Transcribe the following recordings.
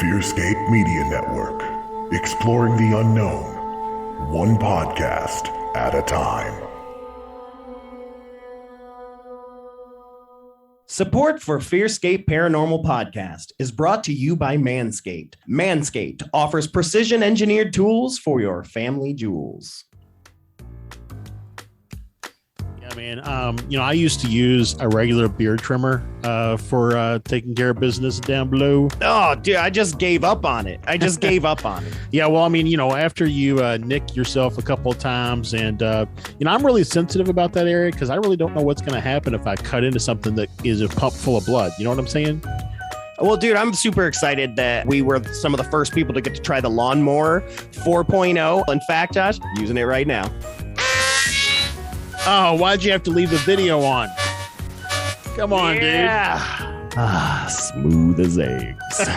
FearScape Media Network, exploring the unknown, one podcast at a time. Support for FearScape Paranormal Podcast is brought to you by Manscaped. Manscaped offers precision-engineered tools for your family jewels. Man, I used to use a regular beard trimmer for taking care of business down below. Oh, dude, I just gave up on it. Yeah, well, after you nick yourself a couple of times, and I'm really sensitive about that area because I really don't know what's going to happen if I cut into something that is a pump full of blood. You know what I'm saying? Well, dude, I'm super excited that we were some of the first people to get to try the Lawnmower 4.0. In fact, Josh, using it right now. Oh, why'd you have to leave the video on? Come on, dude. Smooth as eggs.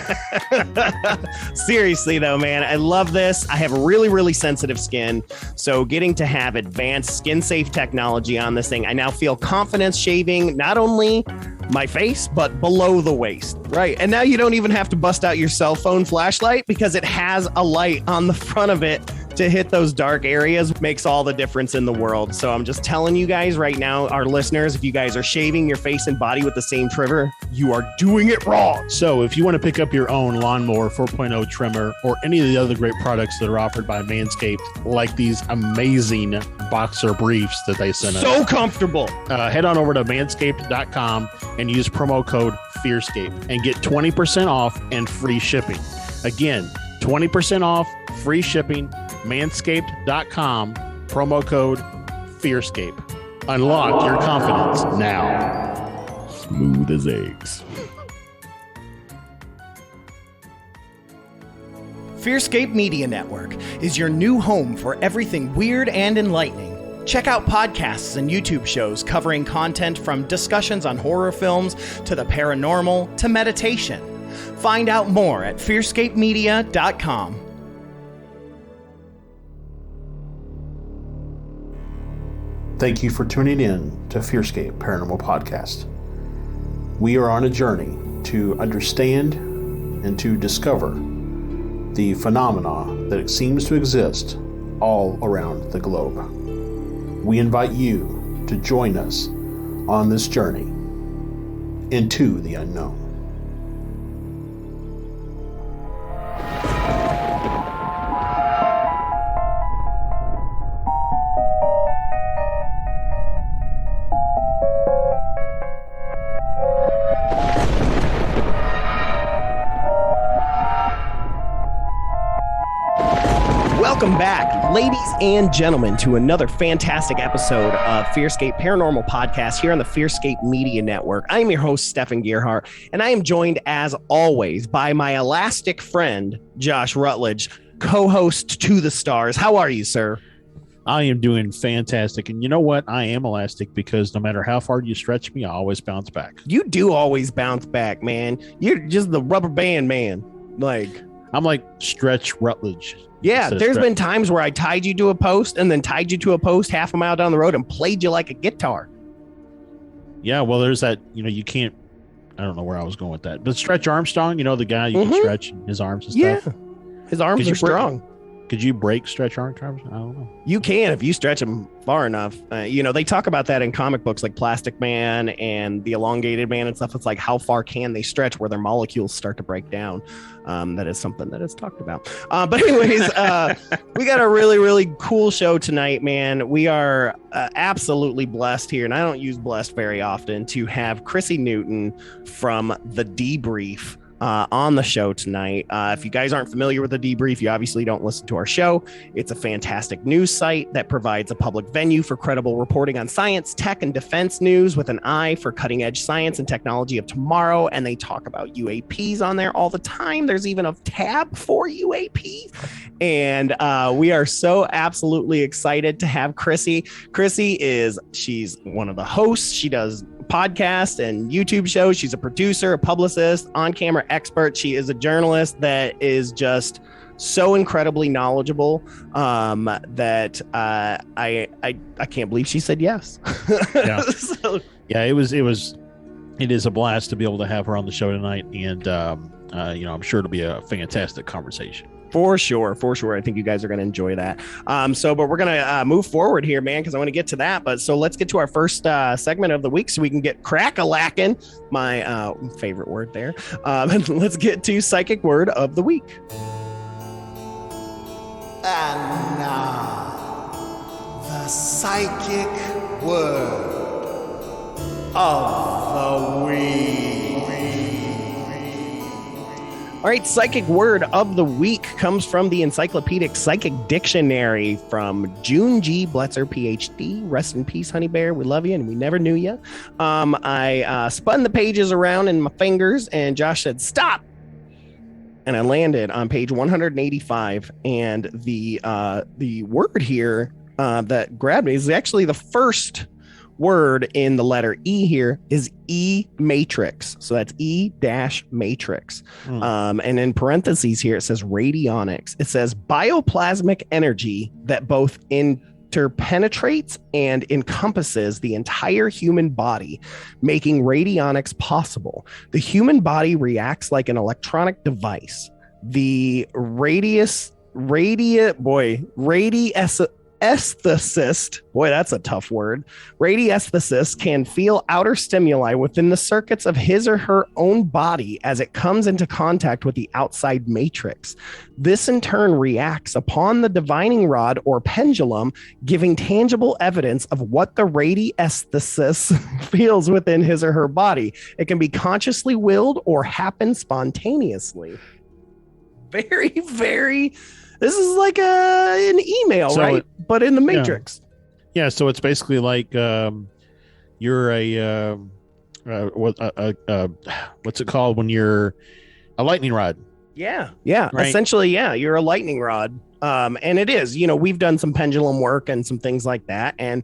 Seriously, though, man, I love this. I have really, really sensitive skin. So getting to have advanced skin-safe technology on this thing, I now feel confidence shaving not only my face, but below the waist. Right. And now you don't even have to bust out your cell phone flashlight because it has a light on the front of it to hit those dark areas. Makes all the difference in the world. So I'm just telling you guys right now, our listeners, if you guys are shaving your face and body with the same trimmer, you are doing it wrong. So if you want to pick up your own Lawnmower 4.0 trimmer or any of the other great products that are offered by Manscaped, like these amazing boxer briefs that they send us. So comfortable. Head on over to manscaped.com and use promo code FearScape and get 20% off and free shipping. Again, 20% off, free shipping, manscaped.com, promo code FearScape. Unlock your confidence now. Smooth as eggs. FearScape Media Network is your new home for everything weird and enlightening. Check out podcasts and YouTube shows covering content from discussions on horror films to the paranormal to meditation. Find out more at fearscapemedia.com. Thank you for tuning in to FearScape Paranormal Podcast. We are on a journey to understand and to discover the phenomena that seems to exist all around the globe. We invite you to join us on this journey into the unknown. Welcome back, ladies and gentlemen, to another fantastic episode of FearScape Paranormal Podcast here on the FearScape Media Network. I am your host, Stefan Gearhart, and I am joined, as always, by my elastic friend, Josh Rutledge, co-host to the stars. How are you, sir? I am doing fantastic. And you know what? I am elastic because no matter how far you stretch me, I always bounce back. You do always bounce back, man. You're just the rubber band man. I'm like Stretch Rutledge. Yeah, there's been times where I tied you to a post and then tied you to a post half a mile down the road and played you like a guitar. Yeah, well, there's that, you can't, I don't know where I was going with that. But Stretch Armstrong, the guy you can stretch his arms and stuff. Yeah, his arms are strong. Could you break Stretch Armstrong? I don't know. You can if you stretch them far enough. They talk about that in comic books like Plastic Man and the Elongated Man and stuff. It's like how far can they stretch where their molecules start to break down. That is something that is talked about. But anyways, we got a really, really cool show tonight, man. We are absolutely blessed here, and I don't use blessed very often, to have Chrissy Newton from the Debrief on the show tonight. If you guys aren't familiar with the Debrief, you obviously don't listen to our show. It's a fantastic news site that provides a public venue for credible reporting on science, tech, and defense news with an eye for cutting edge science and technology of tomorrow. And they talk about UAPs on there all the time. There's even a tab for UAPs. And we are so absolutely excited to have Chrissy. She's one of the hosts. She does podcasts and YouTube shows. She's a producer, a publicist, on-camera expert. She is a journalist that is just so incredibly knowledgeable that I can't believe she said yes. Yeah. It is a blast to be able to have her on the show tonight. And I'm sure it'll be a fantastic conversation. For sure. I think you guys are going to enjoy that. But we're going to move forward here, man, because I want to get to that. But so let's get to our first segment of the week so we can get crack-a-lackin', my favorite word there. And let's get to Psychic Word of the Week. And now, the Psychic Word of the Week. All right, Psychic Word of the Week comes from the Encyclopedic Psychic Dictionary from June G. Bletzer, PhD. Rest in peace, Honey Bear. We love you, and we never knew you. I spun the pages around in my fingers, and Josh said, stop! And I landed on page 185, and the word here that grabbed me is actually the first word in the letter E here is E matrix. So that's E-matrix. And in parentheses here, it says radionics. It says bioplasmic energy that both interpenetrates and encompasses the entire human body, making radionics possible. The human body reacts like an electronic device. The radiesthesist, boy, that's a tough word. Radiesthesist can feel outer stimuli within the circuits of his or her own body as it comes into contact with the outside matrix. This in turn reacts upon the divining rod or pendulum, giving tangible evidence of what the radiesthesist feels within his or her body. It can be consciously willed or happen spontaneously. Very, very... This is like an email, right? But in the matrix. Yeah. So it's basically like you're what's it called when you're a lightning rod? Yeah. Right? Essentially, yeah. You're a lightning rod. And it is, we've done some pendulum work and some things like that. And,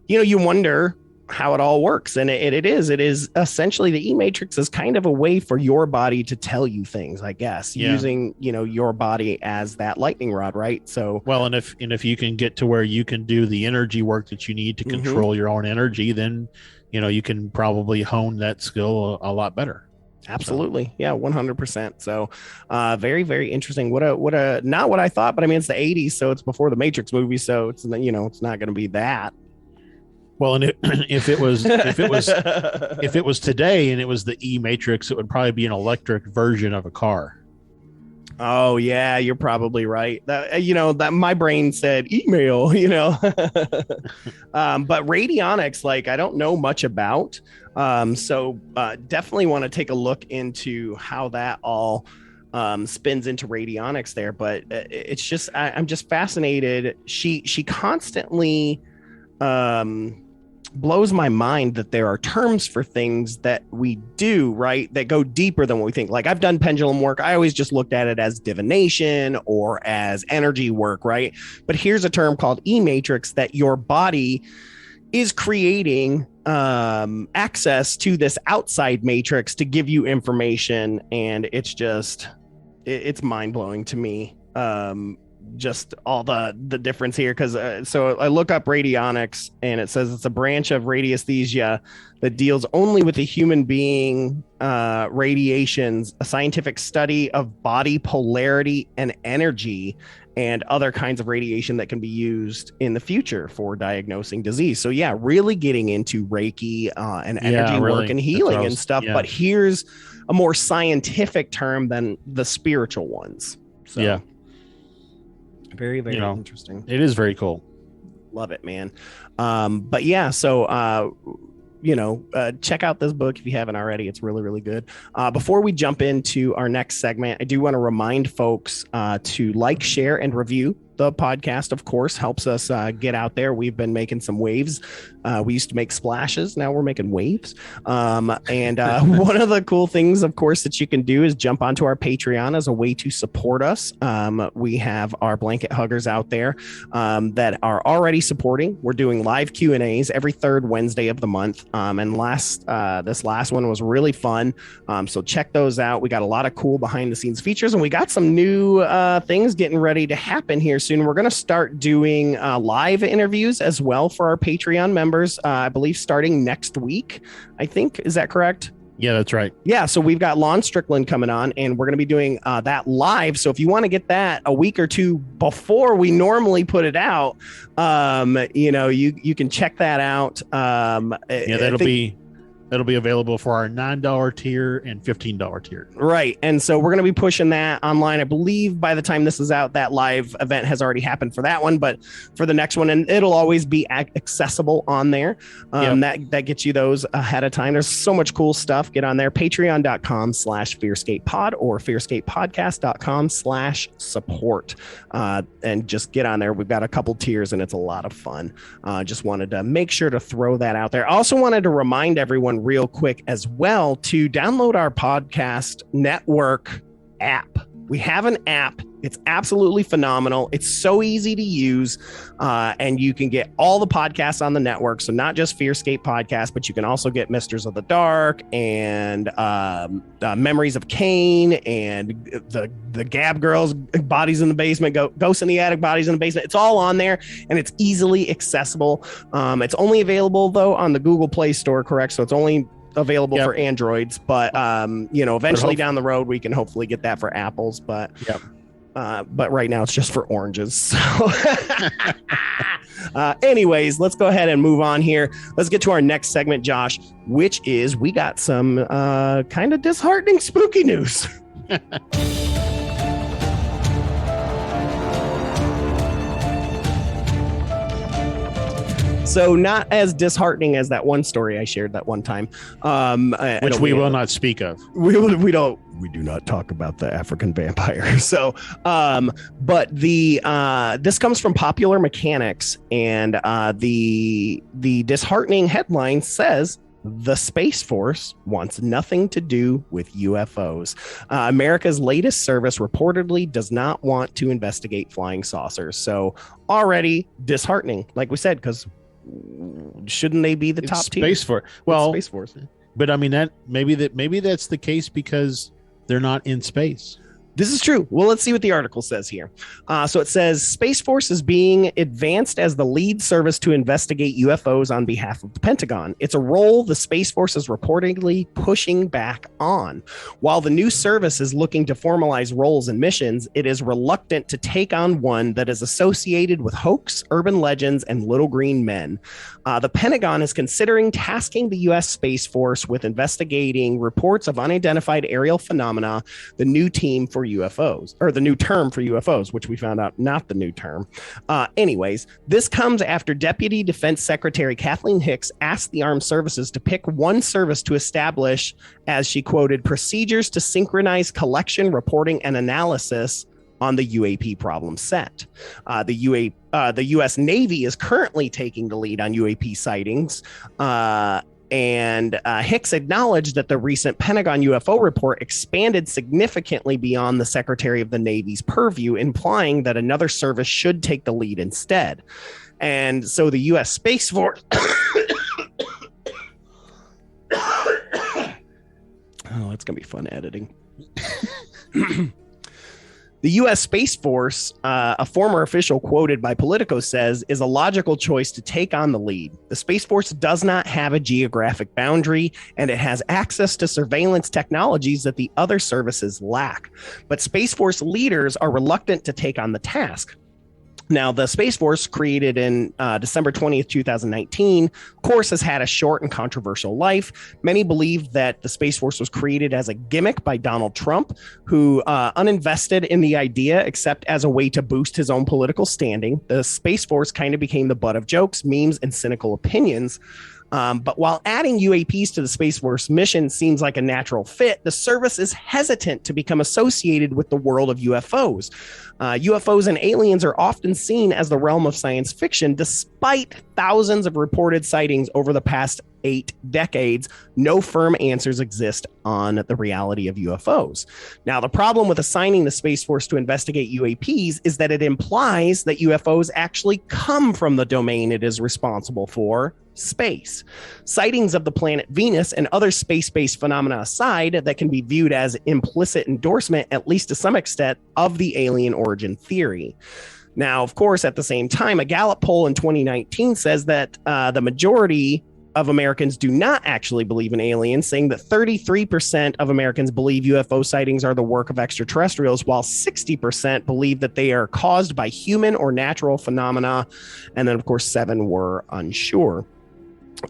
you wonder how it all works. And it is essentially the E-matrix is kind of a way for your body to tell you things, I guess, using, your body as that lightning rod. Right. So, well, and if you can get to where you can do the energy work that you need to control your own energy, then, you can probably hone that skill a lot better. Absolutely. So. Yeah. 100%. So, very, very interesting. What a, not what I thought, but I mean, it's the 80s. So it's before the Matrix movie. So it's, it's not going to be that. Well, and if it was today and it was the E-matrix, it would probably be an electric version of a car. Oh yeah, you're probably right. That my brain said email. But radionics, like I don't know much about. So definitely want to take a look into how that all spins into radionics there. But it's just I'm just fascinated. She constantly blows my mind that there are terms for things that we do, right, that go deeper than what we think. Like I've done pendulum work. I always just looked at it as divination or as energy work, right? But here's a term called E-matrix that your body is creating access to this outside matrix to give you information. And it's just, it's mind-blowing to me. Just all the difference here, because so I look up radionics and it says it's a branch of radiesthesia that deals only with the human being radiations, a scientific study of body polarity and energy and other kinds of radiation that can be used in the future for diagnosing disease. So yeah, really getting into Reiki and energy work and healing and stuff. But here's a more scientific term than the spiritual ones. So. Yeah. Very, very interesting. It is very cool. Love it, man. But yeah, so, check out this book if you haven't already. It's really, really good. Before we jump into our next segment, I do want to remind folks to like, share, and review the podcast. Of course, helps us get out there. We've been making some waves. We used to make splashes. Now we're making waves. And one of the cool things, of course, that you can do is jump onto our Patreon as a way to support us. We have our blanket huggers out there that are already supporting. We're doing live Q&As every third Wednesday of the month. And this last one was really fun. So check those out. We got a lot of cool behind the scenes features, and we got some new things getting ready to happen here soon. We're going to start doing live interviews as well for our Patreon members. I believe starting next week, I think. Is that correct? Yeah, that's right. Yeah, so we've got Lon Strickland coming on, and we're going to be doing that live. So if you want to get that a week or two before we normally put it out, you can check that out. That'll be available for our $9 tier and $15 tier. Right. And so we're going to be pushing that online. I believe by the time this is out, that live event has already happened for that one, but for the next one, and it'll always be accessible on there. That gets you those ahead of time. There's so much cool stuff. Get on there. Patreon.com/FearScapePod or FearScapePodcast.com/support. And just get on there. We've got a couple tiers and it's a lot of fun. Just wanted to make sure to throw that out there. I also wanted to remind everyone real quick as well to download our podcast network app. We have an app. It's absolutely phenomenal. It's so easy to use, and you can get all the podcasts on the network. So not just FearScape Podcast, but you can also get Misters of the Dark and Memories of Cain and the Gab Girls, Bodies in the Basement, Ghosts in the Attic, Bodies in the Basement. It's all on there, and it's easily accessible. It's only available, though, on the Google Play Store, correct? So it's only available for Androids, but eventually down the road we can hopefully get that for Apples, but right now it's just for oranges. So anyways, let's go ahead and move on here. Let's get to our next segment, Josh, which is we got some kind of disheartening spooky news. So not as disheartening as that one story I shared that one time, which we will not speak of. We do not talk about the African vampire. So, but this comes from Popular Mechanics, and the disheartening headline says, "The Space Force wants nothing to do with UFOs. America's latest service reportedly does not want to investigate flying saucers." So already disheartening, like we said, because shouldn't they be the top tier? Space Force. Well, Space Force. But I mean, maybe that's the case because they're not in space. This is true. Well, let's see what the article says here. So it says Space Force is being advanced as the lead service to investigate UFOs on behalf of the Pentagon. It's a role the Space Force is reportedly pushing back on. While the new service is looking to formalize roles and missions, it is reluctant to take on one that is associated with hoax, urban legends, and little green men. The Pentagon is considering tasking the U.S. Space Force with investigating reports of unidentified aerial phenomena, the new team for UFOs, or the new term for UFOs, which we found out not the new term. Anyways, this comes after Deputy Defense Secretary Kathleen Hicks asked the armed services to pick one service to establish, as she quoted, procedures to synchronize collection, reporting, and analysis on the UAP problem set. The U.S. Navy is currently taking the lead on UAP sightings. And Hicks acknowledged that the recent Pentagon UFO report expanded significantly beyond the Secretary of the Navy's purview, implying that another service should take the lead instead. And so the U.S. Space Force... Oh, that's going to be fun editing. The U.S. Space Force, a former official quoted by Politico, says is a logical choice to take on the lead. The Space Force does not have a geographic boundary, and it has access to surveillance technologies that the other services lack. But Space Force leaders are reluctant to take on the task. Now, the Space Force, created in December 20th, 2019, of course, has had a short and controversial life. Many believe that the Space Force was created as a gimmick by Donald Trump, who uninvested in the idea except as a way to boost his own political standing. The Space Force kind of became the butt of jokes, memes, and cynical opinions. But while adding UAPs to the Space Force mission seems like a natural fit, the service is hesitant to become associated with the world of UFOs. UFOs and aliens are often seen as the realm of science fiction, despite thousands of reported sightings over the past 8 decades. No firm answers exist on the reality of UFOs. Now, the problem with assigning the Space Force to investigate UAPs is that it implies that UFOs actually come from the domain it is responsible for, space. Sightings of the planet Venus and other space-based phenomena aside, that can be viewed as implicit endorsement, at least to some extent, of the alien origin theory. Now, of course, at the same time, a Gallup poll in 2019 says that the majority of Americans do not actually believe in aliens, saying that 33% of Americans believe UFO sightings are the work of extraterrestrials, while 60% believe that they are caused by human or natural phenomena. And then, of course, 7 were unsure.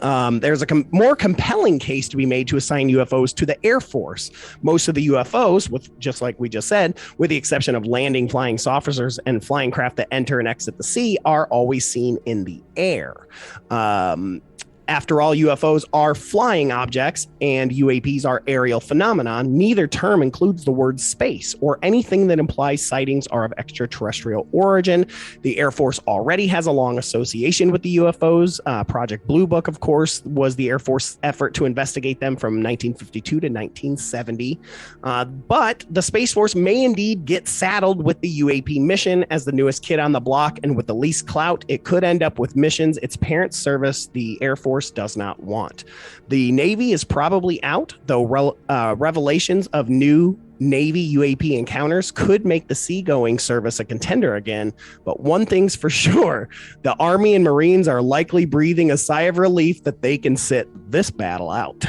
There's a more compelling case to be made to assign UFOs to the Air Force. Most of the UFOs, with just like we just said, with the exception of landing flying saucers and flying craft that enter and exit the sea, are always seen in the air. After all, UFOs are flying objects and UAPs are aerial phenomena. Neither term includes the word space or anything that implies sightings are of extraterrestrial origin. The Air Force already has a long association with the UFOs. Project Blue Book, of course, was the Air Force effort to investigate them from 1952 to 1970. But the Space Force may indeed get saddled with the UAP mission as the newest kid on the block, and with the least clout, it could end up with missions its parent service, the Air Force, does not want. The Navy is probably out, though revelations of new Navy UAP encounters could make the seagoing service a contender again. But one thing's for sure, the Army and Marines are likely breathing a sigh of relief that they can sit this battle out.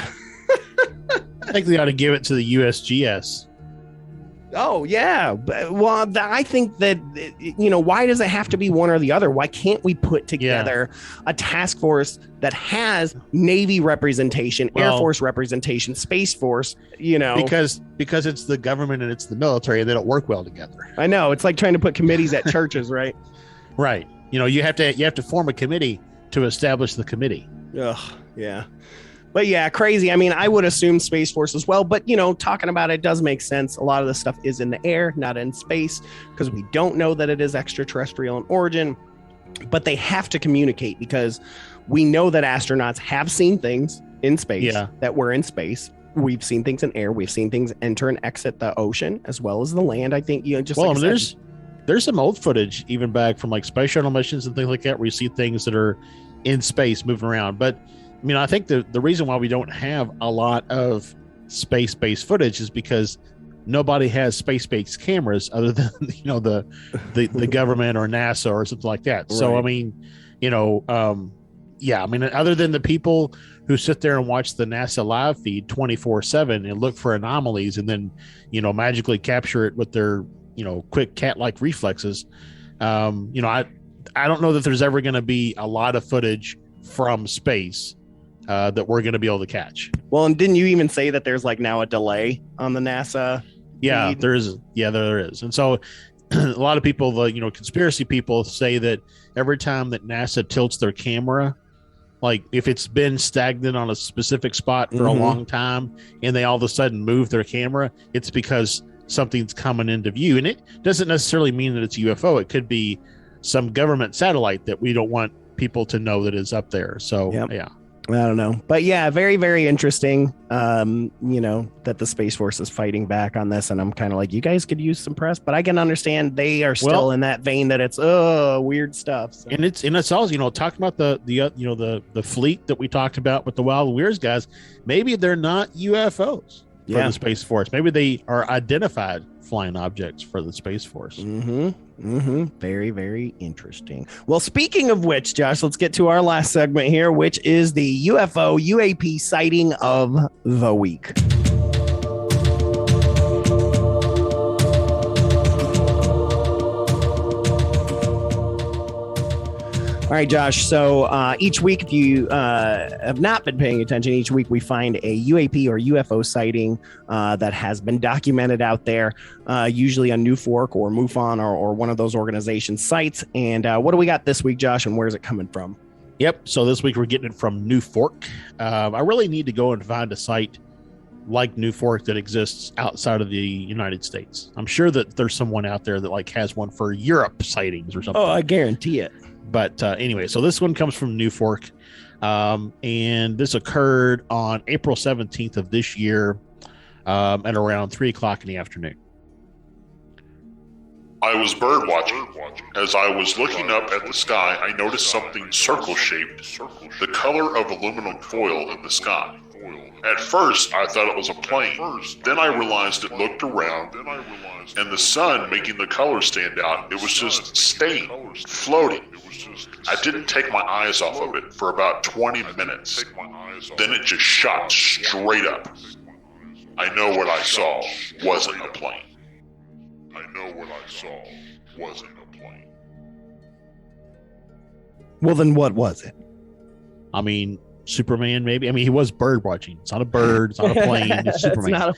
I think they ought to give it to the USGS. Oh, yeah. Well, I think that, why does it have to be one or the other? Why can't we put together a task force that has Navy representation, Air Force representation, Space Force, Because it's the government and it's the military, and they don't work well together. I know. It's like trying to put committees at churches, right? Right. You have to form a committee to establish the committee. Ugh, yeah. But yeah, crazy. I mean, I would assume Space Force as well. But, talking about it does make sense. A lot of the stuff is in the air, not in space, because we don't know that it is extraterrestrial in origin. But they have to communicate because we know that astronauts have seen things in space that were in space. We've seen things in air. We've seen things enter and exit the ocean as well as the land. I think, there's some old footage even back from like space shuttle missions and things like that where you see things that are in space moving around. But I think the reason why we don't have a lot of space-based footage is because nobody has space-based cameras other than, the government or NASA or something like that. Right. So, other than the people who sit there and watch the NASA live feed 24/7 and look for anomalies and then, magically capture it with their, quick cat-like reflexes. I don't know that there's ever going to be a lot of footage from space that we're going to be able to catch. Well, and didn't you even say that there's now a delay on the NASA feed? There is. Yeah, there is. And so a lot of people, conspiracy people say that every time that NASA tilts their camera, like if it's been stagnant on a specific spot for a long time and they all of a sudden move their camera, it's because something's coming into view. And it doesn't necessarily mean that it's a UFO. It could be some government satellite that we don't want people to know that is up there. So, yeah. I don't know. But yeah, very, very interesting, that the Space Force is fighting back on this. And I'm kind of like, you guys could use some press, but I can understand they are still in that vein that it's weird stuff. So. And it's also, talking about the fleet that we talked about with the Wild and Weirds guys, maybe they're not UFOs for the Space Force. Maybe they are identified flying objects for the Space Force. Very, very interesting. Well, speaking of which, Josh, let's get to our last segment here, which is the UFO UAP sighting of the week. All right, Josh. So each week, if you have not been paying attention, each week we find a UAP or UFO sighting that has been documented out there, usually on NewFork or MUFON or one of those organizations' sites. And what do we got this week, Josh, and where's it coming from? Yep. So this week we're getting it from NewFork. I really need to go and find a site like NewFork that exists outside of the United States. I'm sure that there's someone out there that has one for Europe sightings or something. Oh, I guarantee it. But anyway, so this one comes from NewFork, and this occurred on April 17th of this year at around 3 o'clock in the afternoon. I was bird watching. As I was looking up at the sky, I noticed something circle-shaped, the color of aluminum foil in the sky. At first, I thought it was a plane. Then I realized it looked around, and the sun making the colors stand out, it was just staying, floating. I didn't take my eyes off of it for about 20 minutes. Then it just shot straight up. I know what I saw wasn't a plane. Well, then what was it? I mean, Superman, maybe. I mean, he was bird watching. It's not a bird. It's not a plane. It's Superman.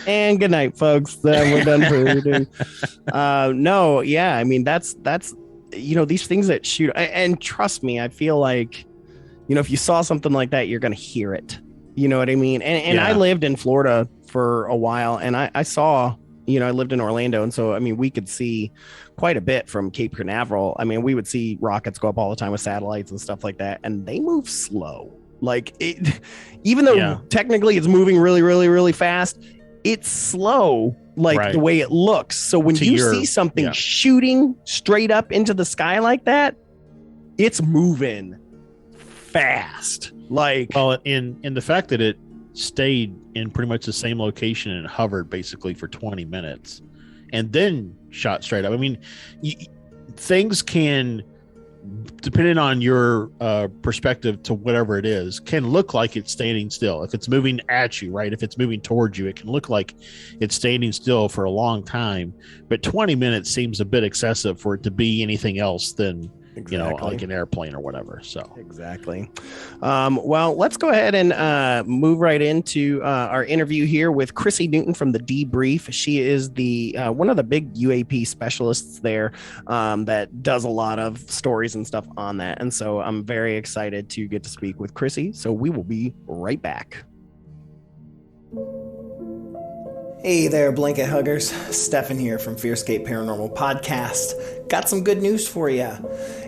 And good night, folks. We're done for the no, yeah. I mean, that's these things that shoot. And trust me, I feel like, if you saw something like that, you're going to hear it. You know what I mean? And I lived in Florida for a while, and I saw, I lived in Orlando. And so, I mean, we could see quite a bit from Cape Canaveral. I mean, we would see rockets go up all the time with satellites and stuff like that. And they move slow. Like, even though technically it's moving really, really, really fast, it's slow, like the way it looks. So when you see something shooting straight up into the sky like that, it's moving fast. Like, well, in the fact that it stayed in pretty much the same location and hovered basically for 20 minutes and then shot straight up. I mean, things can, depending on your perspective to whatever it is, can look like it's standing still. If it's moving at you, right? If it's moving towards you, it can look like it's standing still for a long time. But 20 minutes seems a bit excessive for it to be anything else than, like an airplane or whatever. So exactly. Well, let's go ahead and move right into our interview here with Chrissy Newton from the Debrief. She is the one of the big UAP specialists there that does a lot of stories and stuff on that. And so I'm very excited to get to speak with Chrissy. So we will be right back. Hey there, blanket huggers. Stefan here from FearScape Paranormal Podcast. Got some good news for you.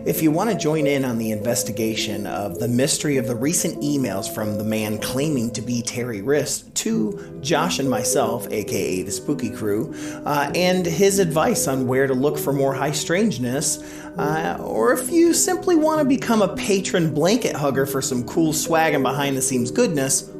If you want to join in on the investigation of the mystery of the recent emails from the man claiming to be Terry Rist to Josh and myself, aka the Spooky Crew, and his advice on where to look for more high strangeness, or if you simply want to become a patron blanket hugger for some cool swag and behind the scenes goodness,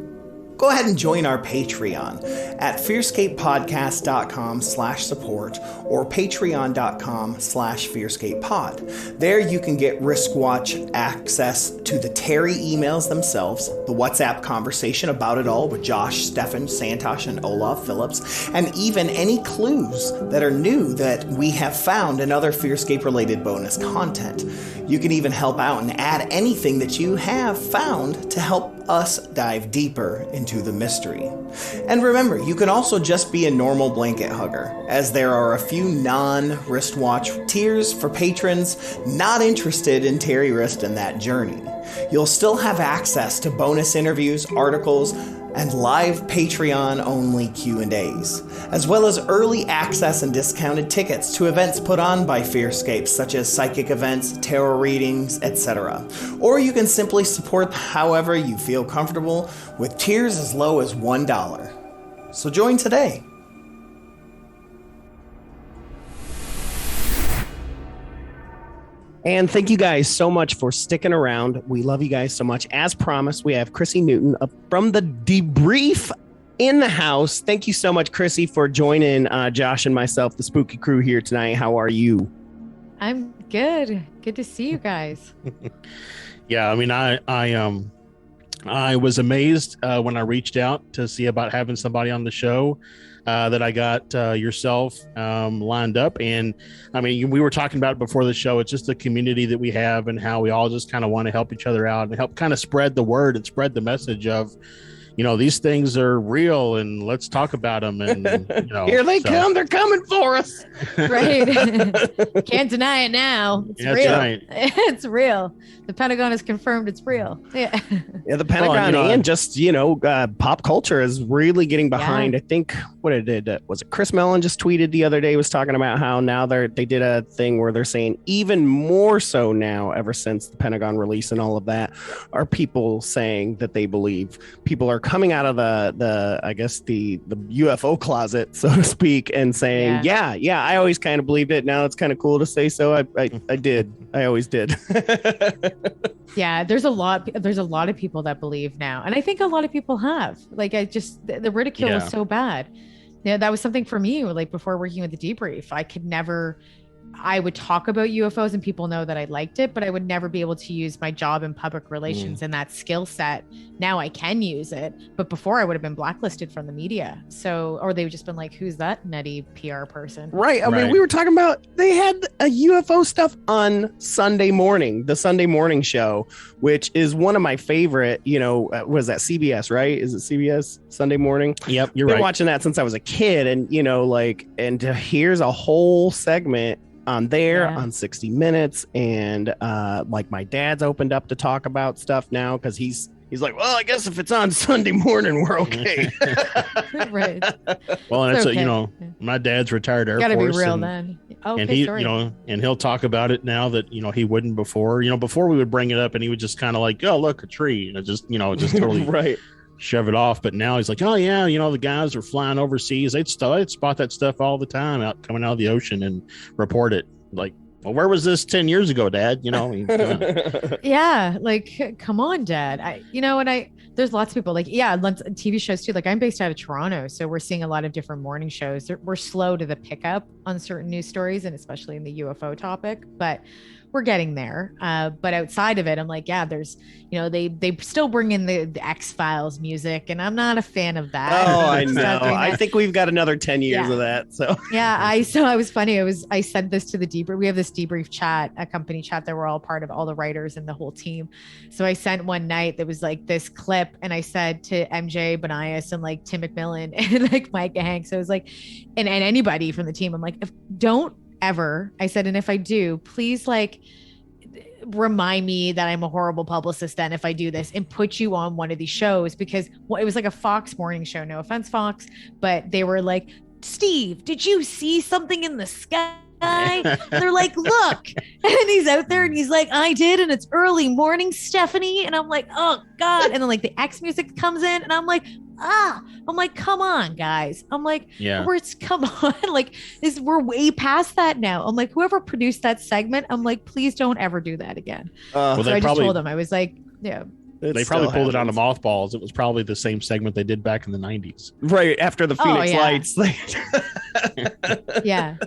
go ahead and join our Patreon at fearscapepodcast.com/support or patreon.com/fearscapepod. There you can get Riskwatch access to the Terry emails themselves, the WhatsApp conversation about it all with Josh, Stefan, Santosh, and Olaf Phillips, and even any clues that are new that we have found in other Fearscape-related bonus content. You can even help out and add anything that you have found to help us dive deeper into the mystery. And remember, you can also just be a normal blanket hugger, as there are a few non-wristwatch tiers for patrons not interested in Terry Rist and that journey. You'll still have access to bonus interviews, articles, and live Patreon-only Q&As, as well as early access and discounted tickets to events put on by Fearscape, such as psychic events, tarot readings, etc. Or you can simply support however you feel comfortable, with tiers as low as $1. So join today. And thank you guys so much for sticking around. We love you guys so much. As promised, we have Chrissy Newton from the Debrief in the house. Thank you so much, Chrissy, for joining Josh and myself, the Spooky Crew, here tonight. How are you? I'm good. Good to see you guys. Yeah, I mean, I was amazed when I reached out to see about having somebody on the show. That I got yourself lined up. And I mean, we were talking about it before the show. It's just the community that we have and how we all just kind of want to help each other out and help kind of spread the word and spread the message of, these things are real and let's talk about them. And, here they come. They're coming for us. Right. Can't deny it now. It's real. Right. It's real. The Pentagon has confirmed it's real. Yeah. Yeah, the Pentagon and just, pop culture is really getting behind. Yeah. I think what it did was it Chris Mellon just tweeted the other day, was talking about how now they did a thing where they're saying even more so now, ever since the Pentagon release and all of that, are people saying that they believe, people are coming out of the I guess the UFO closet, so to speak, and saying, yeah, I always kind of believed it. Now it's kind of cool to say so. I did. I always did. Yeah, there's a lot of people that believe now, and I think a lot of people have. Like, the ridicule was so bad. Yeah, that was something for me. Like, before working with the Debrief, I would talk about UFOs and people know that I liked it, but I would never be able to use my job in public relations and that skill set. Now I can use it, but before I would have been blacklisted from the media. So, or they would just been like, who's that nutty PR person? Right. I mean, we were talking about, they had a UFO stuff on Sunday morning, the Sunday morning show, which is one of my favorite, was that CBS, right? Is it CBS Sunday morning? Yep. You're been watching that since I was a kid. And, and here's a whole segment on there on 60 Minutes, and like my dad's opened up to talk about stuff now because he's like, well, I guess if it's on Sunday morning, we're okay. Right. Well, and it's okay. My dad's retired Air Force. Gotta be real then. Oh, and he, and he'll talk about it now that he wouldn't before. Before we would bring it up, and he would just kind of like, oh, look, a tree, and just totally right. Shove it off. But now he's like, oh yeah, the guys are flying overseas. They'd spot that stuff all the time coming out of the ocean and report it. Like, well, where was this 10 years ago, Dad? Yeah, like, come on, Dad. There's lots of people like, TV shows too. Like, I'm based out of Toronto, so we're seeing a lot of different morning shows. We're slow to the pickup on certain news stories, and especially in the UFO topic, but we're getting there. But outside of it, I'm like, there's, they still bring in the X-Files music, and I'm not a fan of that. Oh, I know. I think we've got another 10 years of that. So I was funny. I sent this to the Debrief. We have this Debrief chat, a company chat that we're all part of, all the writers and the whole team. So I sent one night that was like this clip, and I said to MJ Banias and like Tim McMillan and like Micah Hanks. So it was like, and anybody from the team, I'm like, don't ever, I said, and if I do, please like remind me that I'm a horrible publicist then if I do this, and put you on one of these shows, because it was like a Fox morning show, no offense Fox, but they were like, Steve, did you see something in the sky? And they're like, look, and he's out there and he's like, I did, and it's early morning, Stephanie, and I'm like, oh God, and then like the X music comes in, and I'm like, I'm like, come on, guys. I'm like, come on, like, we're way past that now. I'm like, whoever produced that segment, I'm like, please don't ever do that again. So I just told them, I was like, they probably pulled it on the mothballs. It was probably the same segment they did back in the 90s. Right after the Phoenix Lights. Yeah.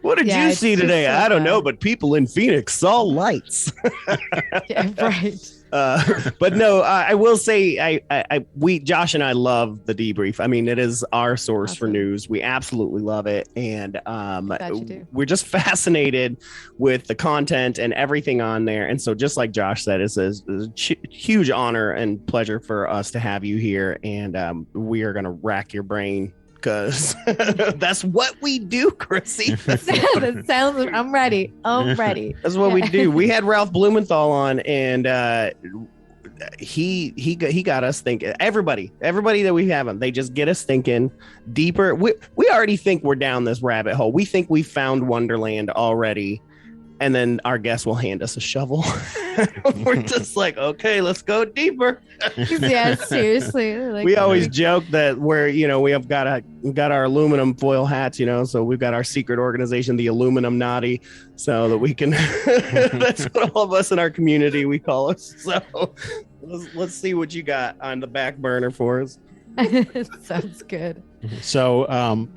What did you see today? I don't know, but people in Phoenix saw lights. Right. But no, I will say, Josh and I love the Debrief. I mean, it is our source for news. We absolutely love it, and we're just fascinated with the content and everything on there. And so, just like Josh said, it's a huge honor and pleasure for us to have you here, and we are going to rack your brain, because that's what we do, Chrissy. That sounds, I'm ready. That's what we do. We had Ralph Blumenthal on, and he got us thinking. Everybody that we have on, they just get us thinking deeper. We already think we're down this rabbit hole. We think we found Wonderland already, and then our guest will hand us a shovel. We're just like, okay, let's go deeper. Yeah, seriously. Like, we always joke that we've got our aluminum foil hats, so we've got our secret organization, the Aluminum Naughty, so that we can. That's what all of us in our community we call us. So let's see what you got on the back burner for us. Sounds good. So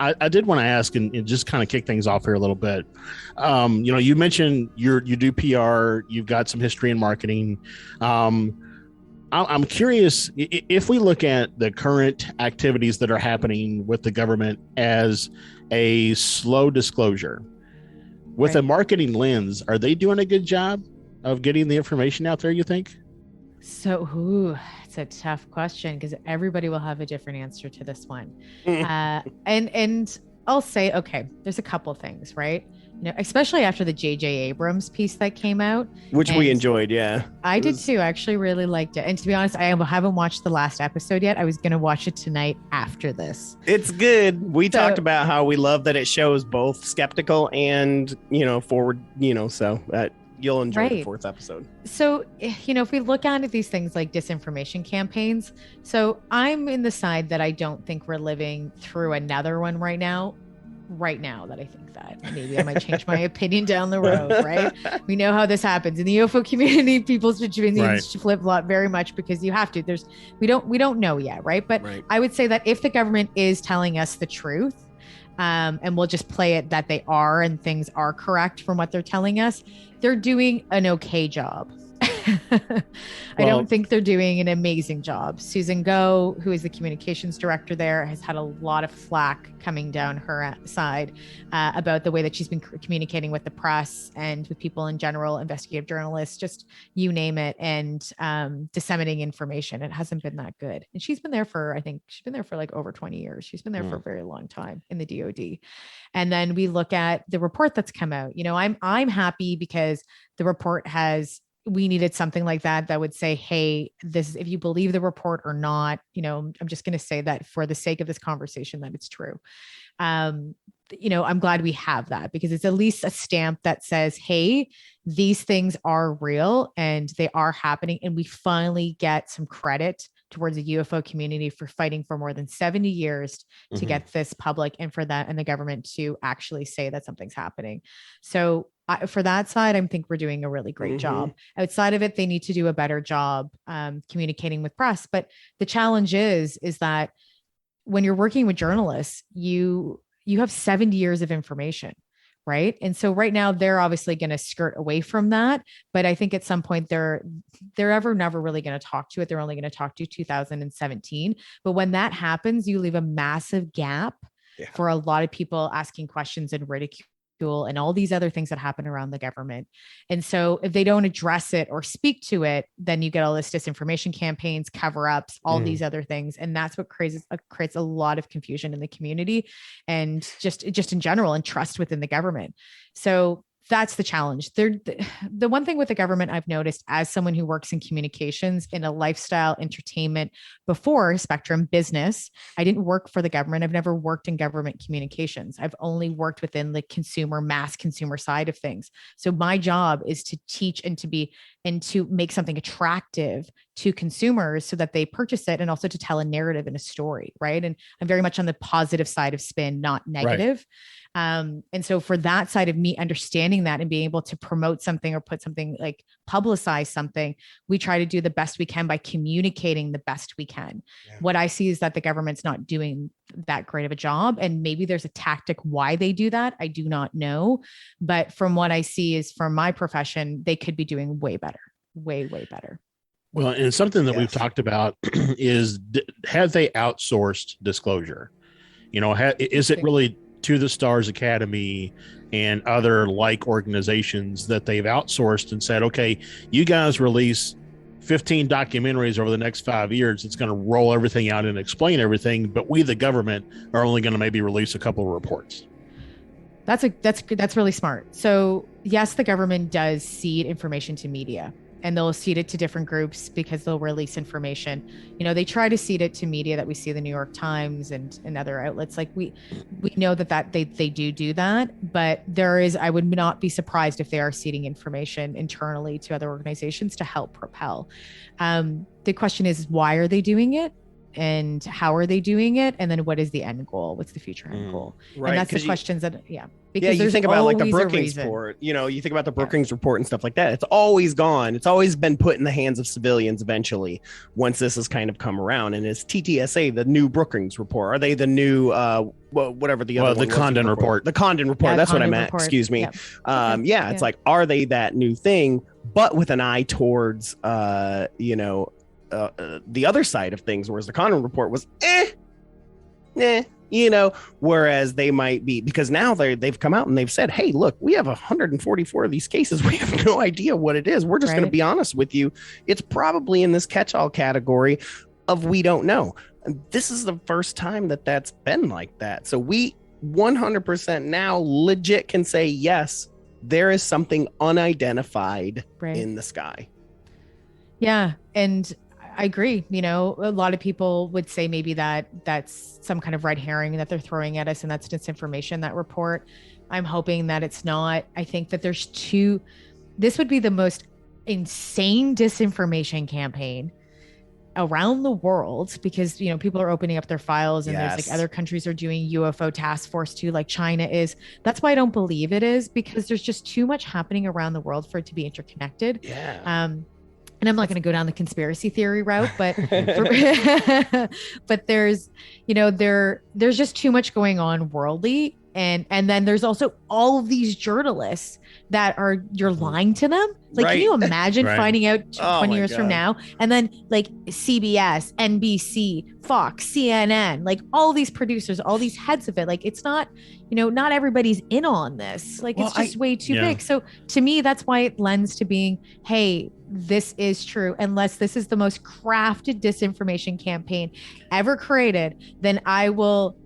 I did want to ask and just kind of kick things off here a little bit. You mentioned you do PR, you've got some history in marketing. I'm curious, if we look at the current activities that are happening with the government as a slow disclosure, with a marketing lens, are they doing a good job of getting the information out there, you think? So, it's a tough question, because everybody will have a different answer to this one. And I'll say, okay, there's a couple things, right? Especially after the J.J. Abrams piece that came out. Which we enjoyed, yeah. I did too. I actually really liked it. And to be honest, I haven't watched the last episode yet. I was going to watch it tonight after this. It's good. We talked about how we love that it shows both skeptical and, forward, so You'll enjoy Right. the 4th episode. So, if we look at these things like disinformation campaigns, so I'm in the side that I don't think we're living through another one right now that I think that maybe I might change my opinion down the road, right? We know how this happens in the UFO community. People's opinions flip-flop very much because you have to. We don't know yet, right? But I would say that if the government is telling us the truth, and we'll just play it that they are and things are correct from what they're telling us, they're doing an okay job. I don't think they're doing an amazing job. Susan Go, who is the communications director there, has had a lot of flack coming down her side about the way that she's been communicating with the press and with people in general, investigative journalists, just you name it, and disseminating information. It hasn't been that good. And she's been there for like over 20 years. She's been there for a very long time in the DOD. And then we look at the report that's come out. I'm happy because the report we needed something like that would say, hey, this is, if you believe the report or not, I'm just going to say that for the sake of this conversation, that it's true. I'm glad we have that because it's at least a stamp that says, hey, these things are real and they are happening. And we finally get some credit towards the UFO community for fighting for more than 70 years to get this public and for that and the government to actually say that something's happening. So for that side, I think we're doing a really great job. Outside of it, they need to do a better job communicating with press. But the challenge is that when you're working with journalists, you have 70 years of information, right? And so right now they're obviously going to skirt away from that. But I think at some point they're never really going to talk to it. They're only going to talk to 2017. But when that happens, you leave a massive gap for a lot of people asking questions and ridicule and all these other things that happen around the government. And so if they don't address it or speak to it, then you get all this disinformation campaigns, cover-ups, all these other things. And that's what creates a lot of confusion in the community and just in general and trust within the government. So that's the challenge. The one thing with the government I've noticed as someone who works in communications in a lifestyle entertainment before spectrum business, I didn't work for the government. I've never worked in government communications. I've only worked within the mass consumer side of things. So my job is to teach and to make something attractive to consumers so that they purchase it and also to tell a narrative and a story. Right. And I'm very much on the positive side of spin, not negative. And so for that side of me understanding that and being able to promote something or put something like publicize something, we try to do the best we can by communicating the best we can. Yeah. What I see is that the government's not doing that great of a job. And maybe there's a tactic why they do that. I do not know. But from what I see is from my profession, they could be doing way better, way, way better. Well, and something that we've talked about is have they outsourced disclosure? Is it really to the Stars Academy and other like organizations that they've outsourced and said, okay, you guys release 15 documentaries over the next 5 years. It's going to roll everything out and explain everything. But we, the government, are only going to maybe release a couple of reports. That's really smart. So yes, the government does seed information to media. And they'll seed it to different groups because they'll release information. They try to seed it to media that we see the New York Times and other outlets. Like we know that they do that, but I would not be surprised if they are seeding information internally to other organizations to help propel. The question is, why are they doing it? And how are they doing it? And then what is the end goal? What's the future end goal? Right. And that's the questions because you think about like the Brookings report, you think about the Brookings report and stuff like that. It's always gone. It's always been put in the hands of civilians eventually once this has kind of come around. And is TTSA the new Brookings report? Are they the new, whatever the other one was? Condon report. The Condon report. Yeah, that's Condon what I meant. report. Excuse me. Yep. It's like, are they that new thing, but with an eye towards, the other side of things, whereas the Condon report was whereas they might be, because now they've come out and they've said, hey, look, we have 144 of these cases. We have no idea what it is. We're just going to be honest with you. It's probably in this catch-all category of we don't know. And this is the first time that's been like that. So we 100% now legit can say, yes, there is something unidentified in the sky. Yeah. And I agree. A lot of people would say maybe that's some kind of red herring that they're throwing at us, and that's disinformation, that report. I'm hoping that it's not. I think that there's this would be the most insane disinformation campaign around the world, because people are opening up their files, and there's like other countries are doing UFO task force too, like China is. That's why I don't believe it is, because there's just too much happening around the world for it to be interconnected. And I'm not going to go down the conspiracy theory route, but but there's there's just too much going on worldly. And then there's also all of these journalists that you're lying to them. Like, can you imagine finding out 20 years from now? And then like CBS, NBC, Fox, CNN, like all these producers, all these heads of it. Like, it's not, not everybody's in on this. Like, it's just way too big. So to me, that's why it lends to being, hey, this is true. Unless this is the most crafted disinformation campaign ever created, then I will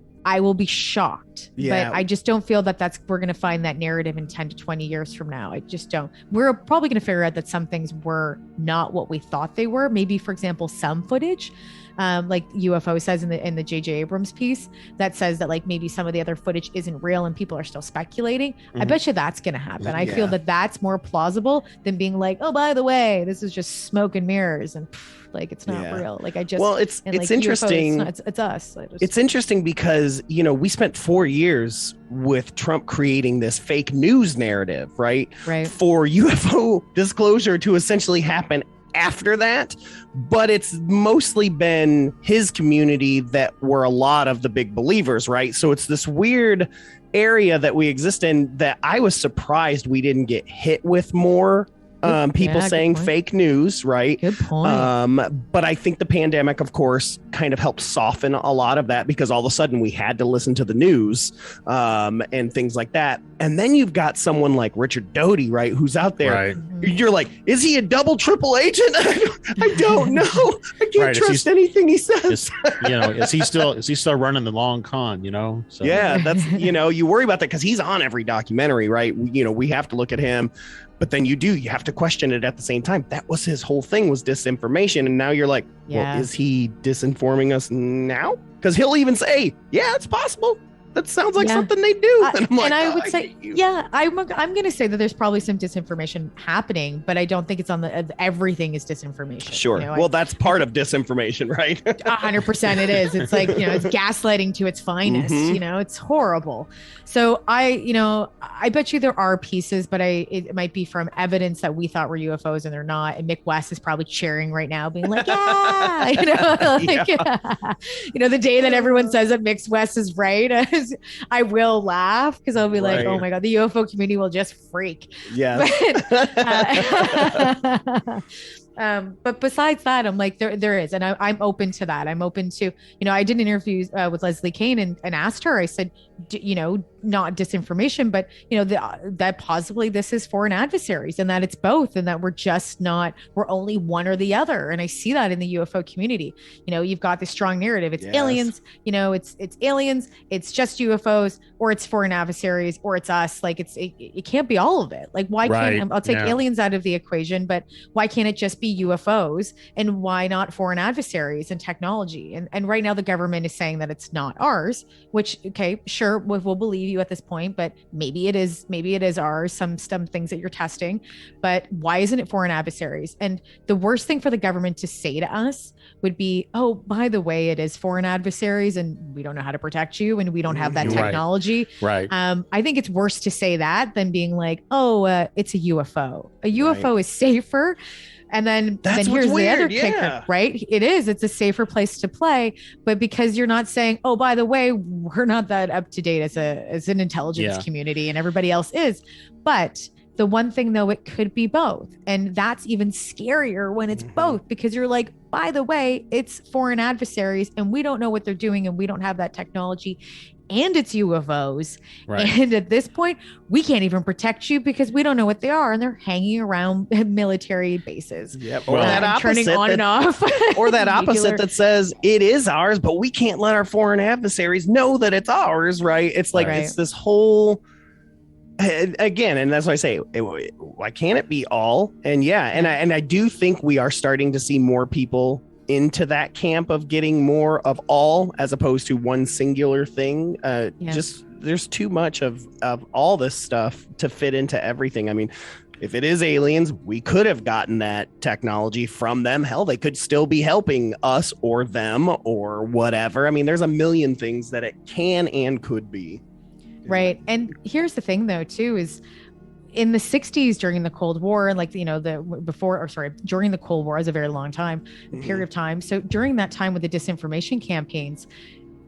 be shocked. But I just don't feel that we're going to find that narrative in 10 to 20 years from now. I just don't. We're probably going to figure out that some things were not what we thought they were. Maybe, for example, some footage, like UFO says in the J.J. Abrams piece, that says that like maybe some of the other footage isn't real and people are still speculating. I bet you that's going to happen. I feel that that's more plausible than being like, oh, by the way, this is just smoke and mirrors and like it's not real. Like I just it's like, interesting. UFO, it's us. It's interesting because we spent 4 years with Trump creating this fake news narrative, right? For UFO disclosure to essentially happen after that. But it's mostly been his community that were a lot of the big believers, right? So it's this weird area that we exist in that I was surprised we didn't get hit with more. People saying fake news, right? Good point. But I think the pandemic, of course, kind of helped soften a lot of that, because all of a sudden we had to listen to the news and things like that. And then you've got someone like Richard Doty, right, who's out there. Right. You're like, is he a double, triple agent? I don't know. I can't trust anything he says. Is he still running the long con? So. Yeah, that's you worry about that because he's on every documentary, right? We have to look at him. But then you have to question it at the same time. That was his whole thing, was disinformation. And now you're like, well, is he disinforming us now? Because he'll even say, yeah, it's possible. That sounds like something they do. And I'm like, and I would say, I'm going to say that there's probably some disinformation happening, but I don't think it's on everything is disinformation. Sure. Well, that's part of disinformation, right? 100% it is. It's like, it's gaslighting to its finest, it's horrible. So I bet you there are pieces, but it might be from evidence that we thought were UFOs and they're not. And Mick West is probably cheering right now, being like, the day that everyone says that Mick West is right, I will laugh because I'll be like, oh my God, the UFO community will just freak. Yeah. But besides that, I'm like, there is. And I'm open to that. I'm open to, I did an interview with Leslie Kane and asked her, I said, not disinformation, but, that possibly this is foreign adversaries and that it's both and that we're only one or the other. And I see that in the UFO community. You've got this strong narrative. It's aliens, it's aliens, it's just UFOs, or it's foreign adversaries, or it's us. Like it can't be all of it. Like why can't, I'll take aliens out of the equation, but why can't it just be UFOs, and why not foreign adversaries and technology? And right now the government is saying that it's not ours, which, okay, sure, we'll believe you at this point, but maybe it is ours, some things that you're testing, but why isn't it foreign adversaries? And the worst thing for the government to say to us would be, oh, by the way, it is foreign adversaries and we don't know how to protect you and we don't have that technology. Right. I think it's worse to say that than being like, oh, it's a UFO. A UFO is safer. And then here's the other kicker, right? It is. It's a safer place to play. But because you're not saying, oh, by the way, we're not that up to date as an intelligence community and everybody else is. But the one thing, though, it could be both. And that's even scarier when it's both, because you're like, by the way, it's foreign adversaries and we don't know what they're doing and we don't have that technology. And it's UFOs. Right. And at this point, we can't even protect you because we don't know what they are. And they're hanging around military bases. Yep. Or that opposite, turning on and off. Or that opposite that says it is ours, but we can't let our foreign adversaries know that it's ours, right? It's like, it's this whole, again, and that's why I say, why can't it be all? And and I do think we are starting to see more people into that camp of getting more of all as opposed to one singular thing. Just there's too much of all this stuff to fit into everything. I mean, if it is aliens, we could have gotten that technology from them. Hell, they could still be helping us or them or whatever. I mean, there's a million things that it can and could be. Right. And here's the thing, though, too, is in the 60s during the Cold War, like, you know, during the Cold War is a very long time, period of time. So during that time with the disinformation campaigns,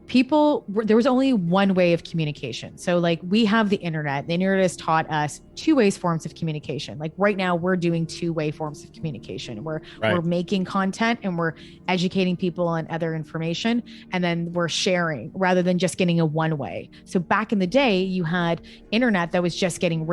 there was only one way of communication. So like we have the internet has taught us two-way forms of communication. Like right now we're doing two-way forms of communication. We're making content and we're educating people on other information. And then we're sharing rather than just getting a one way. So back in the day you had internet that was just getting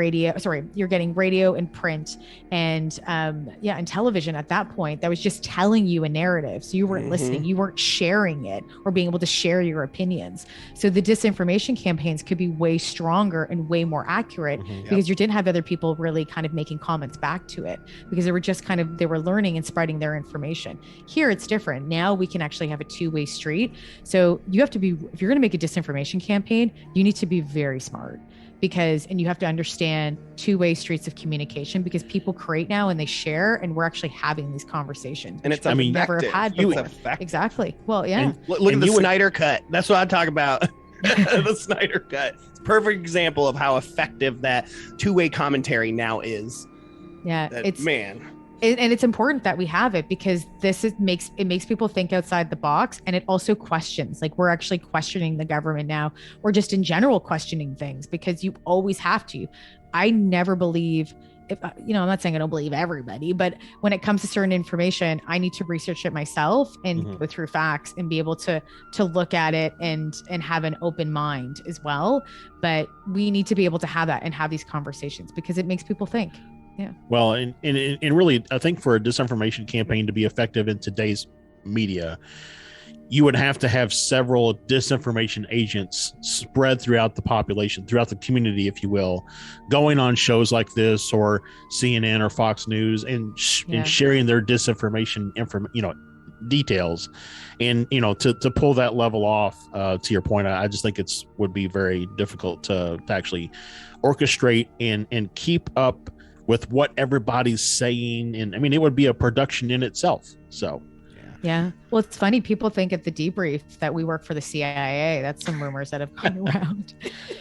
you're getting radio and print and and television at that point that was just telling you a narrative. So you weren't listening, you weren't sharing it or being able to share your opinions. So the disinformation campaigns could be way stronger and way more accurate because you didn't have other people really kind of making comments back to it because they were just they were learning and spreading their information. Here it's different. Now we can actually have a two-way street. So you have to be, if you're going to make a disinformation campaign, you need to be very smart and you have to understand two-way streets of communication because people create now and they share and we're actually having these conversations. And it's never had before. Exactly. Well, yeah. And look at the Snyder Cut. That's what I'm talking about. The Snyder Cut. It's a perfect example of how effective that two-way commentary now is. Yeah. And it's important that we have it because it makes people think outside the box, and it also questions. Like we're actually questioning the government now, or just in general questioning things because you always have to. I never believe. I'm not saying I don't believe everybody, but when it comes to certain information, I need to research it myself and go through facts and be able to look at it and have an open mind as well. But we need to be able to have that and have these conversations because it makes people think. Yeah. Well, and really, I think for a disinformation campaign to be effective in today's media, you would have to have several disinformation agents spread throughout the population, throughout the community, if you will, going on shows like this or CNN or Fox News and sharing their disinformation details. And, to pull that level off, to your point, I just think would be very difficult to actually orchestrate and keep up with what everybody's saying. And I mean, it would be a production in itself. So, yeah. Well, it's funny. People think at the Debrief that we work for the CIA. That's some rumors that have gone around.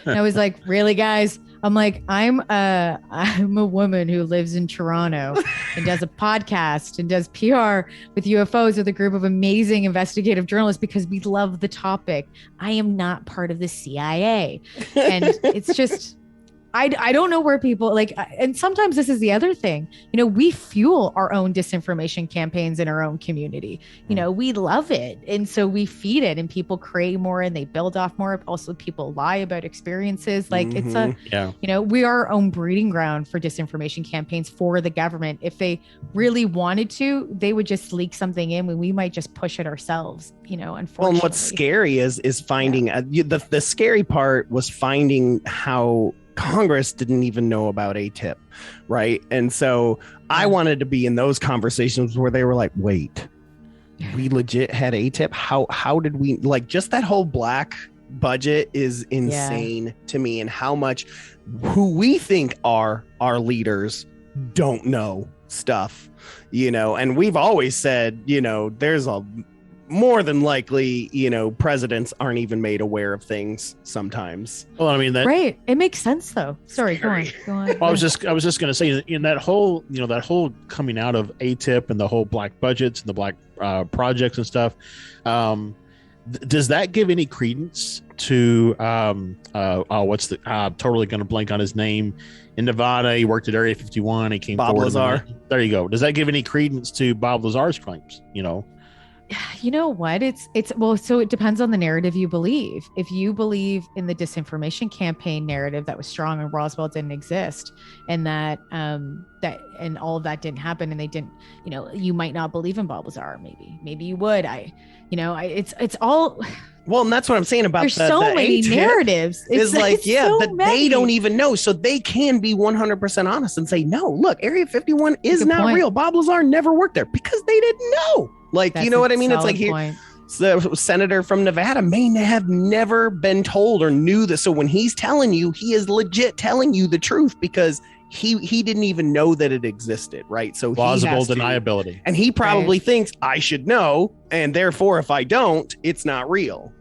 And I was like, really, guys? I'm like, I'm a woman who lives in Toronto and does a podcast and does PR with UFOs with a group of amazing investigative journalists because we love the topic. I am not part of the CIA. And it's just... I don't know where people and sometimes this is the other thing, we fuel our own disinformation campaigns in our own community. We love it. And so we feed it and people create more and they build off more. Also, people lie about experiences. We are our own breeding ground for disinformation campaigns for the government. If they really wanted to, they would just leak something in when we might just push it ourselves, unfortunately. Well, and what's scary is finding the scary part was finding how Congress didn't even know about ATIP, right? And so I wanted to be in those conversations where they were like, wait, we legit had ATIP? How did we, just that whole black budget is insane to me, and how much who we think are our leaders don't know stuff, and we've always said, there's a more than likely, presidents aren't even made aware of things sometimes. Well, I mean, right. It makes sense though. Sorry, go on. Well, I was just going to say, in that whole, that whole coming out of ATIP and the whole black budgets and the black projects and stuff. Does that give any credence to, totally going to blank on his name, in Nevada? He worked at Area 51. He came Bob forward. Lazar. There you go. Does that give any credence to Bob Lazar's claims? You know what? So it depends on the narrative you believe. If you believe in the disinformation campaign narrative that was strong and Roswell didn't exist, and that and all of that didn't happen, and they didn't, you might not believe in Bob Lazar. Maybe you would. It's all. Well, and that's what I'm saying about there's so many narratives. They don't even know, so they can be 100% honest and say, no, look, Area 51 is not real. Bob Lazar never worked there because they didn't know. You know what I mean? It's like here, the senator from Nevada may have never been told or knew this. So when he's telling you, he is legit telling you the truth because he didn't even know that it existed, right? So Plausible deniability. And he probably thinks I should know, and therefore if I don't, it's not real.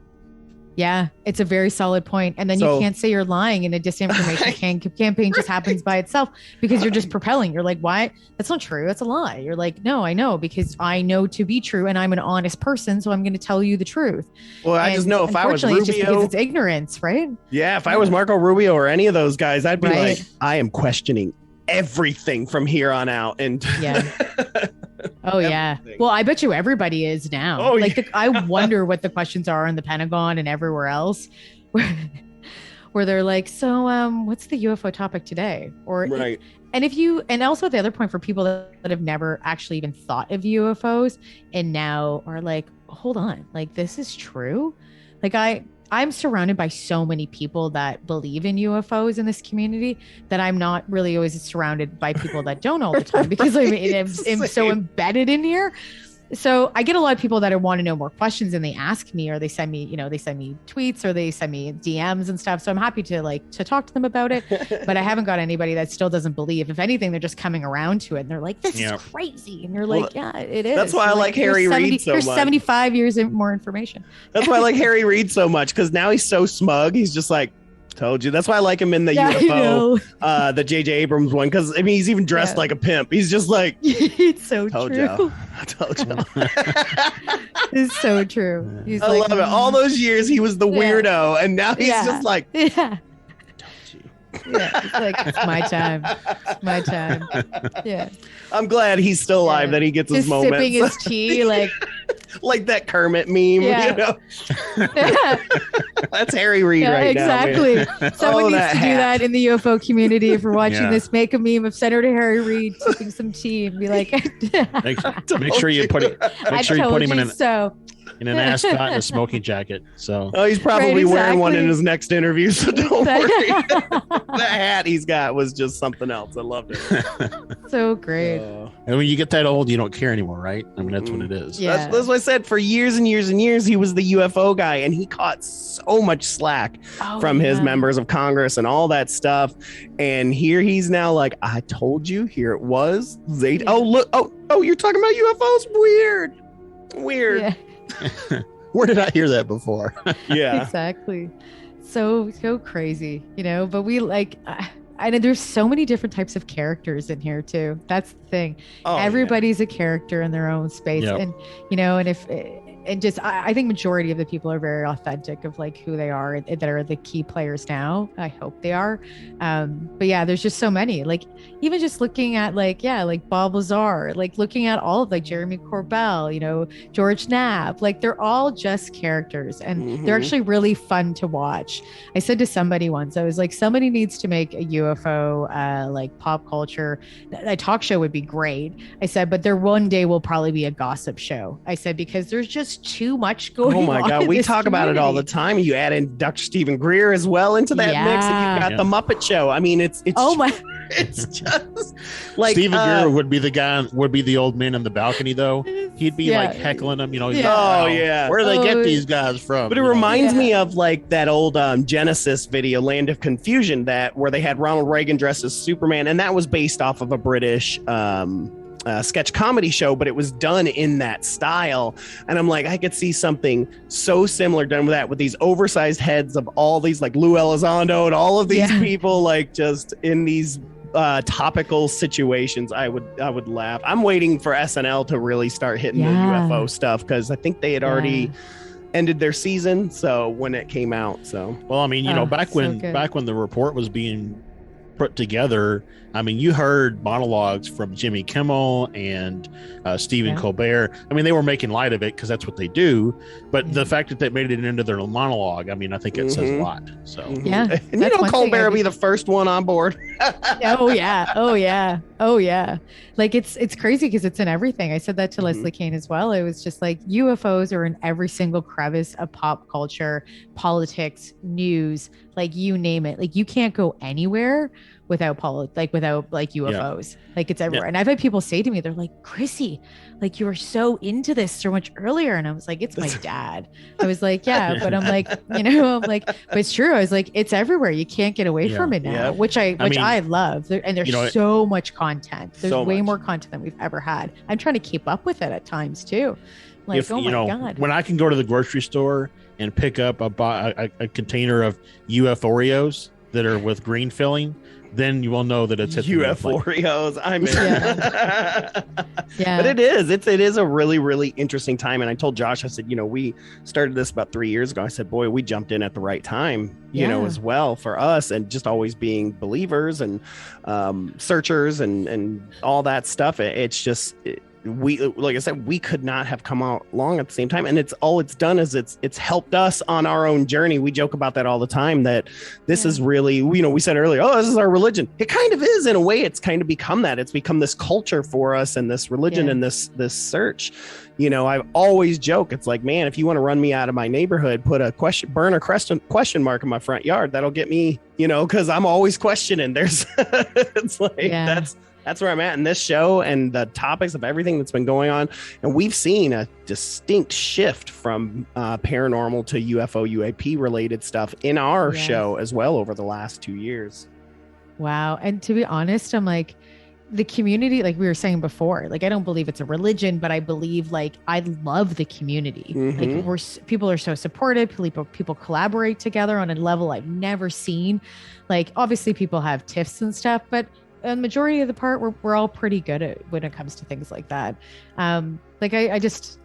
Yeah, it's a very solid point. And then you can't say you're lying, and a disinformation campaign just happens by itself because you're just propelling. You're like, why? That's not true. That's a lie. You're like, no, I know, because I know to be true, and I'm an honest person, so I'm going to tell you the truth. Well, I just know if I was Rubio, it's just because it's ignorance, right? Yeah, if I was Marco Rubio or any of those guys, I'd be like, I am questioning everything from here on out. And oh yeah. Well, I bet you everybody is now. Oh, like I wonder what the questions are in the Pentagon and everywhere else, where they're like, so what's the UFO topic today? Or right. And also the other point for people that have never actually even thought of UFOs and now are like, hold on, like this is true. Like I'm surrounded by so many people that believe in UFOs in this community that I'm not really always surrounded by people that don't all the time because I'm so embedded in here. So I get a lot of people that want to know more questions, and they ask me, or they send me tweets, or they send me DMs and stuff. So I'm happy to talk to them about it, but I haven't got anybody that still doesn't believe. If anything, they're just coming around to it, and they're like, this is crazy. And you're like, yeah, it is. That's why I like Harry Reid so much. There's 75 years more information. That's why I like Harry Reid so much, because now he's so smug. He's just like, told you. That's why I like him in the UFO, the J.J. Abrams one, because I mean he's even dressed like a pimp. He's just like, it's so true. I told you. It's so true. He's I love it. All those years he was the weirdo, and now he's just like, yeah. Yeah, it's like, it's my time. It's my time. Yeah. I'm glad he's still alive, that he gets his moments. Sipping his tea, like that Kermit meme, you know? That's Harry Reid right now. Exactly. Someone needs to do that in the UFO community. If we're watching this, make a meme of Senator Harry Reid sipping some tea and be like, make sure you put him in an ascot and a smoking jacket. So he's probably wearing one in his next interview, so don't worry. That hat he's got was just something else. I loved it. So great. And when you get that old, you don't care anymore, right? I mean, that's what it is. Yeah. That's what I said. For years and years and years, he was the UFO guy, and he caught so much slack from his members of Congress and all that stuff. And here he's now like, I told you, here it was. Oh, look. Oh, you're talking about UFOs? Weird. Yeah. Where did I hear that before? Yeah, exactly. So crazy, but we I know there's so many different types of characters in here too. That's the thing. Everybody's a character in their own space. And I think majority of the people are very authentic of who they are that are the key players now. I hope they are. But yeah, there's just so many, even just looking at Bob Lazar, looking at all of Jeremy Corbell, George Knapp, they're all just characters, and they're actually really fun to watch. I said to somebody once, I was like, somebody needs to make a UFO, pop culture, a talk show would be great. I said, but there one day will probably be a gossip show. I said, because there's just too much going on. Oh my God. We talk about it all the time. You add in Dr. Stephen Greer as well into that mix, and you've got the Muppet Show. I mean, it's it's just Stephen Greer would be the old man in the balcony, though. He'd be heckling them, where do they get these guys from? But it reminds me of that old Genesis video, Land of Confusion, where they had Ronald Reagan dressed as Superman, and that was based off of a British sketch comedy show, but it was done in that style. And I'm like, I could see something so similar done with that, with these oversized heads of all these Lou Elizondo and all of these people just in these topical situations. I would laugh. I'm waiting for SNL to really start hitting the UFO stuff, because I think they had already ended their season, so when it came out. Well, I mean, back when the report was being put together, I mean, you heard monologues from Jimmy Kimmel and Stephen Colbert. I mean, they were making light of it because that's what they do. But the fact that they made it into their monologue, I mean, I think it says a lot. So and Colbert will be the first one on board. Oh yeah. It's crazy because it's in everything. I said that to Leslie Kane as well. It was just UFOs are in every single crevice of pop culture, politics, news, you name it. You can't go anywhere without UFOs. Like it's everywhere. Yeah. And I've had people say to me, they're like, Chrissy, like you were so into this so much earlier. And I was like, it's my dad. I was like, yeah, but I'm like, but it's true. I was like, it's everywhere. You can't get away from it now, which I love. And there's so much content. There's way more content than we've ever had. I'm trying to keep up with it at times too. Like, God. When I can go to the grocery store and pick up a container of UFOreos that are with green filling, then you will know that it's UFOreos. I'm in. Yeah. But it is a really, really interesting time. And I told Josh, I said, we started this about 3 years ago. I said, boy, we jumped in at the right time, as well for us, and just always being believers and searchers and all that stuff. It's just, like I said, we could not have come out long at the same time, and it's done is it's helped us on our own journey. We joke about that all the time, that this is really, we said earlier, this is our religion. It kind of is, in a way. It's kind of become that. It's become this culture for us, and this religion and this search. I've always joke, it's like, man, if you want to run me out of my neighborhood, put a question mark in my front yard. That'll get me, because I'm always questioning. There's it's like that's where I'm at in this show and the topics of everything that's been going on. And we've seen a distinct shift from paranormal to UFO, UAP related stuff in our show as well over the last 2 years. Wow. And to be honest, I'm like, the community, like we were saying before, like, I don't believe it's a religion, but I believe, like, I love the community. Like, people are so supportive. People collaborate together on a level I've never seen. Like, obviously people have tiffs and stuff, but a majority of the part, we're all pretty good at when it comes to things like that.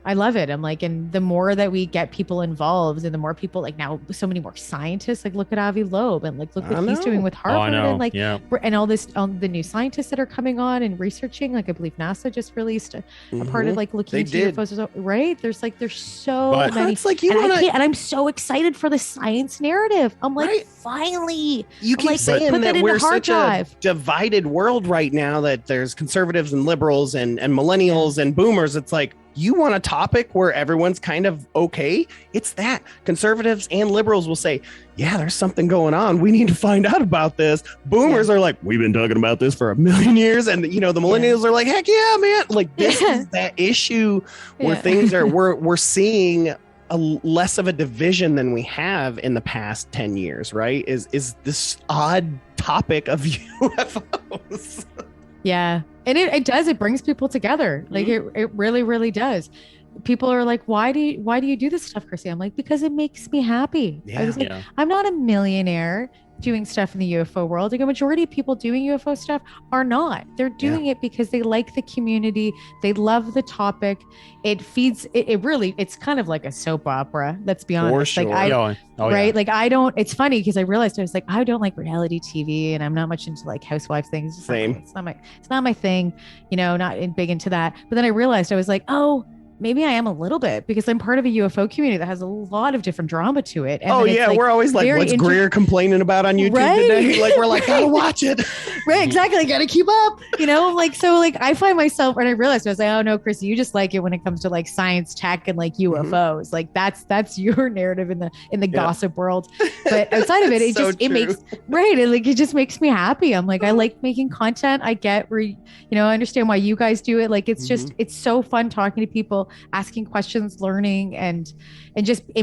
I love it. I'm like, and the more that we get people involved, and the more people, like, now so many more scientists, like, look at Avi Loeb, and like, look what he's doing with Harvard, and like, and all the new scientists that are coming on and researching. Like, I believe NASA just released a part of, like, looking into UFOs, right? There's so many. It's like, and I'm so excited for the science narrative. I'm like, finally, you keep saying that we're such a divided world right now, that there's conservatives and liberals and millennials and boomers. It's like, you want a topic where everyone's kind of okay? It's that. Conservatives and liberals will say, yeah, there's something going on. We need to find out about this. Boomers are like, we've been talking about this for 1,000,000 years. And, the millennials are like, heck yeah, man. Like, this is that issue where things are, we're seeing less of a division than we have in the past 10 years, right? Is this odd topic of UFOs. Yeah. And it does. It brings people together. Like, it really, really does. People are like, why do you do this stuff, Chrissy? I'm like, because it makes me happy. I was like, I'm not a millionaire doing stuff in the UFO world. Like, a majority of people doing UFO stuff are not. They're doing it because they like the community. They love the topic. It feeds it's kind of like a soap opera. Let's be honest. For sure. Like, Like, it's funny because I realized, I was like, I don't like reality TV, and I'm not much into, like, housewife things. Same. It's not my thing, not big into that. But then I realized, I was like, oh, maybe I am a little bit, because I'm part of a UFO community that has a lot of different drama to it. And we're always like, what's Greer complaining about on YouTube today? Like, we're like, gotta watch it. Right, exactly. Gotta keep up, I find myself, and I realized, I was like, oh no, Chrissy, you just like it when it comes to, like, science, tech, and, like, UFOs. Like, that's your narrative in the gossip world. But outside of it, it just makes me happy. I'm like, I like making content. I get I understand why you guys do it. Like, it's just, it's so fun talking to people, asking questions, learning, and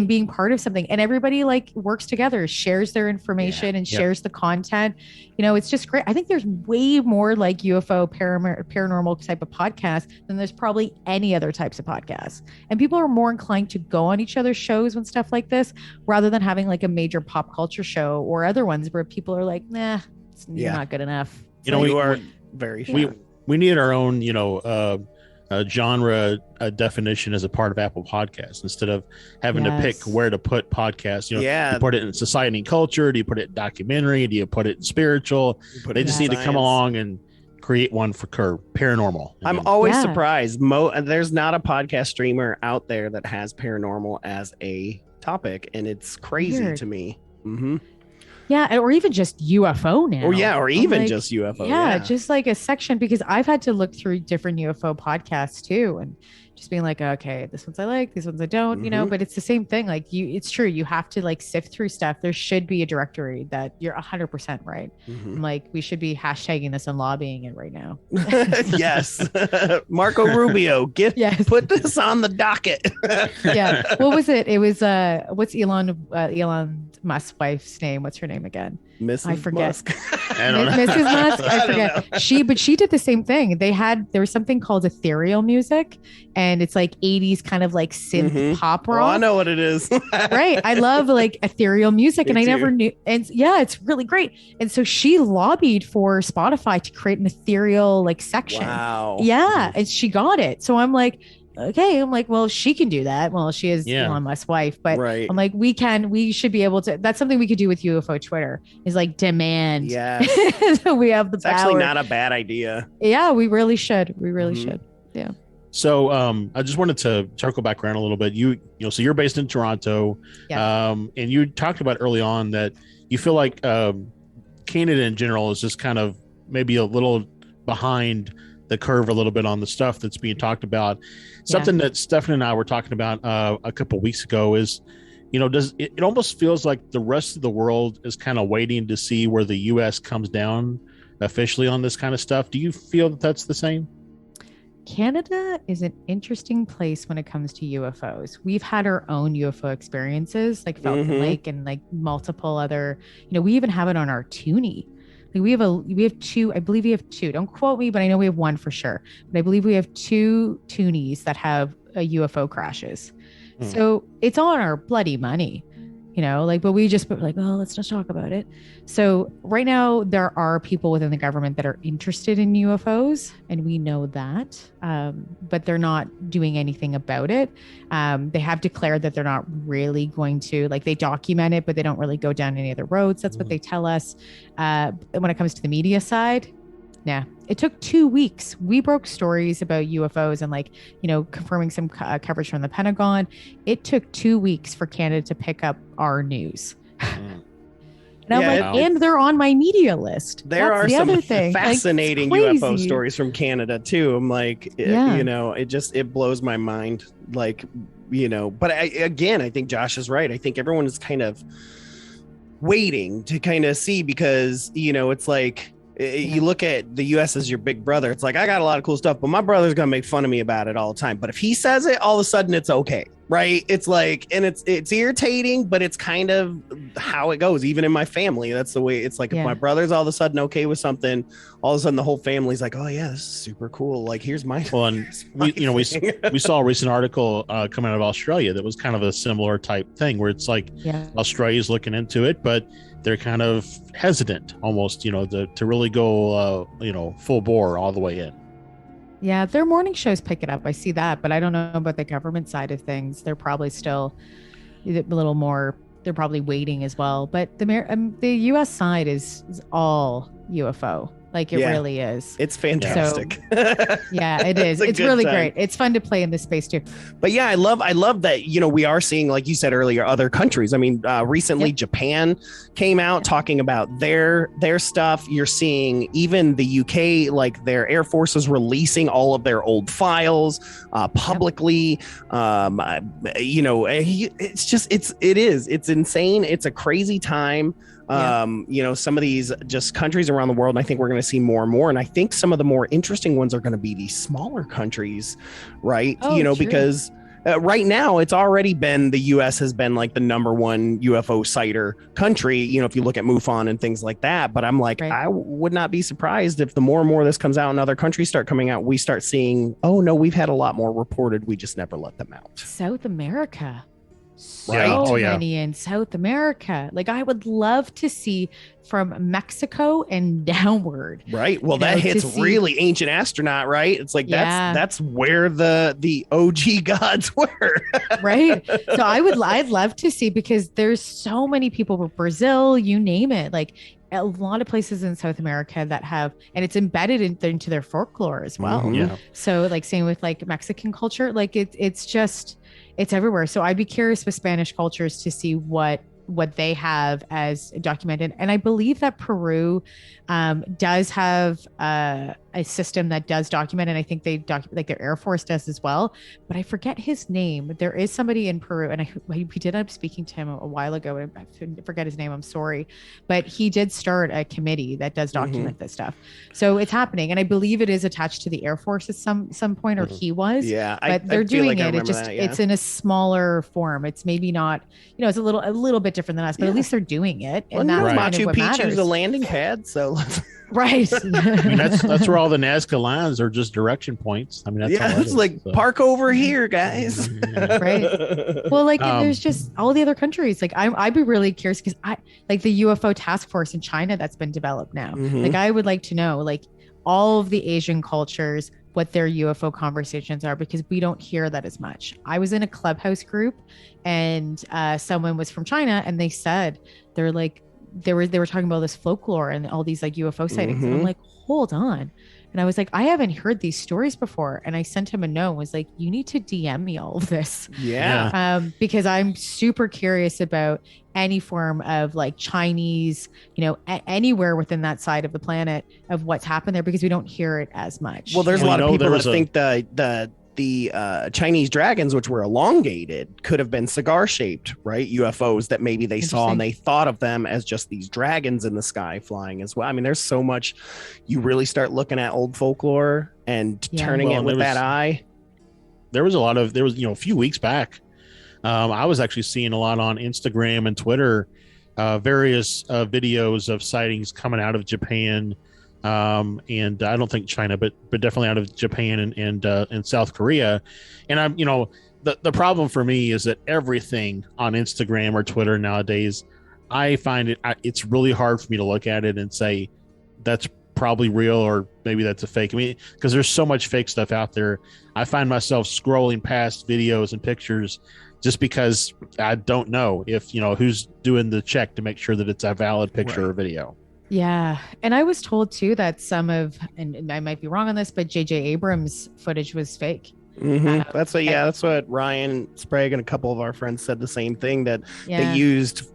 being part of something. And everybody, like, works together, shares their information, and shares the content. It's just great. I think there's way more, like, UFO paranormal type of podcasts than there's probably any other types of podcasts. And people are more inclined to go on each other's shows when stuff like this, rather than having, like, a major pop culture show or other ones where people are like, nah, you're not good enough. We are very sure. We need our own, genre definition as a part of Apple Podcasts, instead of having to pick where to put podcasts. Do you put it in society and culture? Do you put it in documentary? Do you put it in spiritual? They just need to come along and create one for paranormal. I'm always surprised. There's not a podcast streamer out there that has paranormal as a topic, and it's crazy to me. Yeah, or even just UFO now. Or even just UFO. Yeah, just like a section, because I've had to look through different UFO podcasts too, and just being like, okay, this ones I like, these ones I don't, you know, but it's the same thing. Like it's true. You have to like sift through stuff. There should be a directory that you're 100% right. I'm like, we should be hashtagging this and lobbying it right now. Yes. Marco Rubio, put this on the docket. Yeah. What was it? It was, what's Elon Musk's wife's name? What's her name again? I forget. Musk. Mrs. Musk. I forget. She did the same thing. There was something called ethereal music, and it's like 80s kind of like synth pop rock. Oh, I know what it is. Right. I love like ethereal music, and I never knew. And yeah, it's really great. And so she lobbied for Spotify to create an ethereal like section. Wow. Yeah, and she got it. So I'm like, okay. I'm like, well, she can do that. Well, she is Elon Musk's wife, but I'm like, we should be able to. That's something we could do with UFO Twitter, is like demand. Yeah. So we have the it's power. Actually not a bad idea. Yeah, we really should. We really should. Yeah. So I just wanted to circle back around a little bit. So you're based in Toronto, and you talked about early on that you feel like Canada in general is just kind of maybe a little behind the curve a little bit on the stuff that's being talked about. Something that Stefan and I were talking about a couple of weeks ago is, it almost feels like the rest of the world is kind of waiting to see where the U.S. comes down officially on this kind of stuff. Do you feel that that's the same? Canada is an interesting place when it comes to UFOs. We've had our own UFO experiences, like Falcon Lake and like multiple other, we even have it on our Toonie. Like we have two, I believe we have two. Don't quote me, but I know we have one for sure. But I believe we have two Toonies that have UFO crashes. So it's on our bloody money, but we just put like, oh, let's not talk about it. So right now there are people within the government that are interested in UFOs, and we know that, but they're not doing anything about it. They have declared that they're not really going to, like, they document it, but they don't really go down any other roads. That's what they tell us. When it comes to the media side, it took 2 weeks. We broke stories about UFOs and confirming some coverage from the Pentagon. It took 2 weeks for Canada to pick up our news. And I'm and they're on my media list. There are some fascinating UFO stories from Canada too. I'm like, it blows my mind. But I think Josh is right. I think everyone is kind of waiting to kind of see, because, it's like, you look at the U.S. as your big brother. It's like, I got a lot of cool stuff, but my brother's going to make fun of me about it all the time. But if he says it, all of a sudden it's okay. Right. It's like, and it's irritating, but it's kind of how it goes. Even in my family, that's the way it's like. If my brother's all of a sudden okay with something, all of a sudden the whole family's like, oh yeah, this is super cool. Like, here's my. Well, and we saw a recent article coming out of Australia that was kind of a similar type thing, where it's like Australia's looking into it, but they're kind of hesitant almost, to really go, full bore all the way in. Yeah, their morning shows pick it up. I see that, but I don't know about the government side of things. They're probably still a little more, they're probably waiting as well. But the U.S. side is all UFO. Like, it really is. It's fantastic. So, yeah, it is. It's really great. It's fun to play in this space too. But yeah, I love that, we are seeing, like you said earlier, other countries. I mean, recently Japan came out talking about their stuff. You're seeing even the UK, like their Air Force is releasing all of their old files publicly. It's insane. It's a crazy time. Some of these just countries around the world, and I think we're going to see more and more. And I think some of the more interesting ones are going to be these smaller countries, right? True. Because right now it's already been, the U.S. has been like the number one UFO sighter country, if you look at MUFON and things like that. But I'm like, I would not be surprised if the more and more this comes out and other countries start coming out, we start seeing, oh no, we've had a lot more reported. We just never let them out. South America. So many in South America. Like, I would love to see from Mexico and downward. Right. Well, that hits really Ancient Astronaut, right? It's like that's where the OG gods were. Right. So I'd love to see, because there's so many people with Brazil, you name it, like a lot of places in South America that have, and it's embedded into their folklore as well. Yeah. So like same with like Mexican culture, like it's everywhere. So I'd be curious with Spanish cultures to see what they have as documented. And I believe that Peru does have a system that does document, and I think they like their Air Force does as well, but I forget his name. There is somebody in Peru, and we did end up speaking to him a while ago, and I forget his name. I'm sorry, but he did start a committee that does document this stuff. So it's happening, and I believe it is attached to the Air Force at some point, or he was. Yeah, but they're doing it. It just it's in a smaller form. It's maybe not, it's a little bit different than us, but at least they're doing it. And that's kind of what matters. Machu Picchu's a landing pad, so right. I mean, that's where all the Nazca lines are, just direction points. I mean, that's it's like park over here, guys. Right. Well, like there's just all the other countries. Like I'd be really curious because I like the UFO task force in China that's been developed now. Like I would like to know like all of the Asian cultures, what their UFO conversations are, because we don't hear that as much. I was in a Clubhouse group and someone was from China, and they said they were talking about this folklore and all these like UFO sightings. And I'm like, hold on. And I was like, I haven't heard these stories before. And I sent him a note and was like, you need to DM me all of this. Yeah. Because I'm super curious about any form of like Chinese, anywhere within that side of the planet of what's happened there, because we don't hear it as much. Well, there's a lot of people that think the Chinese dragons, which were elongated, could have been cigar shaped, right? UFOs that maybe they saw and they thought of them as just these dragons in the sky flying as well. I mean, there's so much. You really start looking at old folklore and turning it with that eye. There was a few weeks back, I was actually seeing a lot on Instagram and Twitter, various videos of sightings coming out of Japan. And I don't think China, but definitely out of Japan and South Korea. And I'm, the problem for me is that everything on Instagram or Twitter nowadays, I find it's really hard for me to look at it and say that's probably real or maybe that's a fake. I mean, because there's so much fake stuff out there. I find myself scrolling past videos and pictures just because I don't know if, who's doing the check to make sure that it's a valid picture or video. Yeah. And I was told too that some of, and I might be wrong on this, but J.J. Abrams footage was fake. That's what Ryan Sprague and a couple of our friends said the same thing, that they used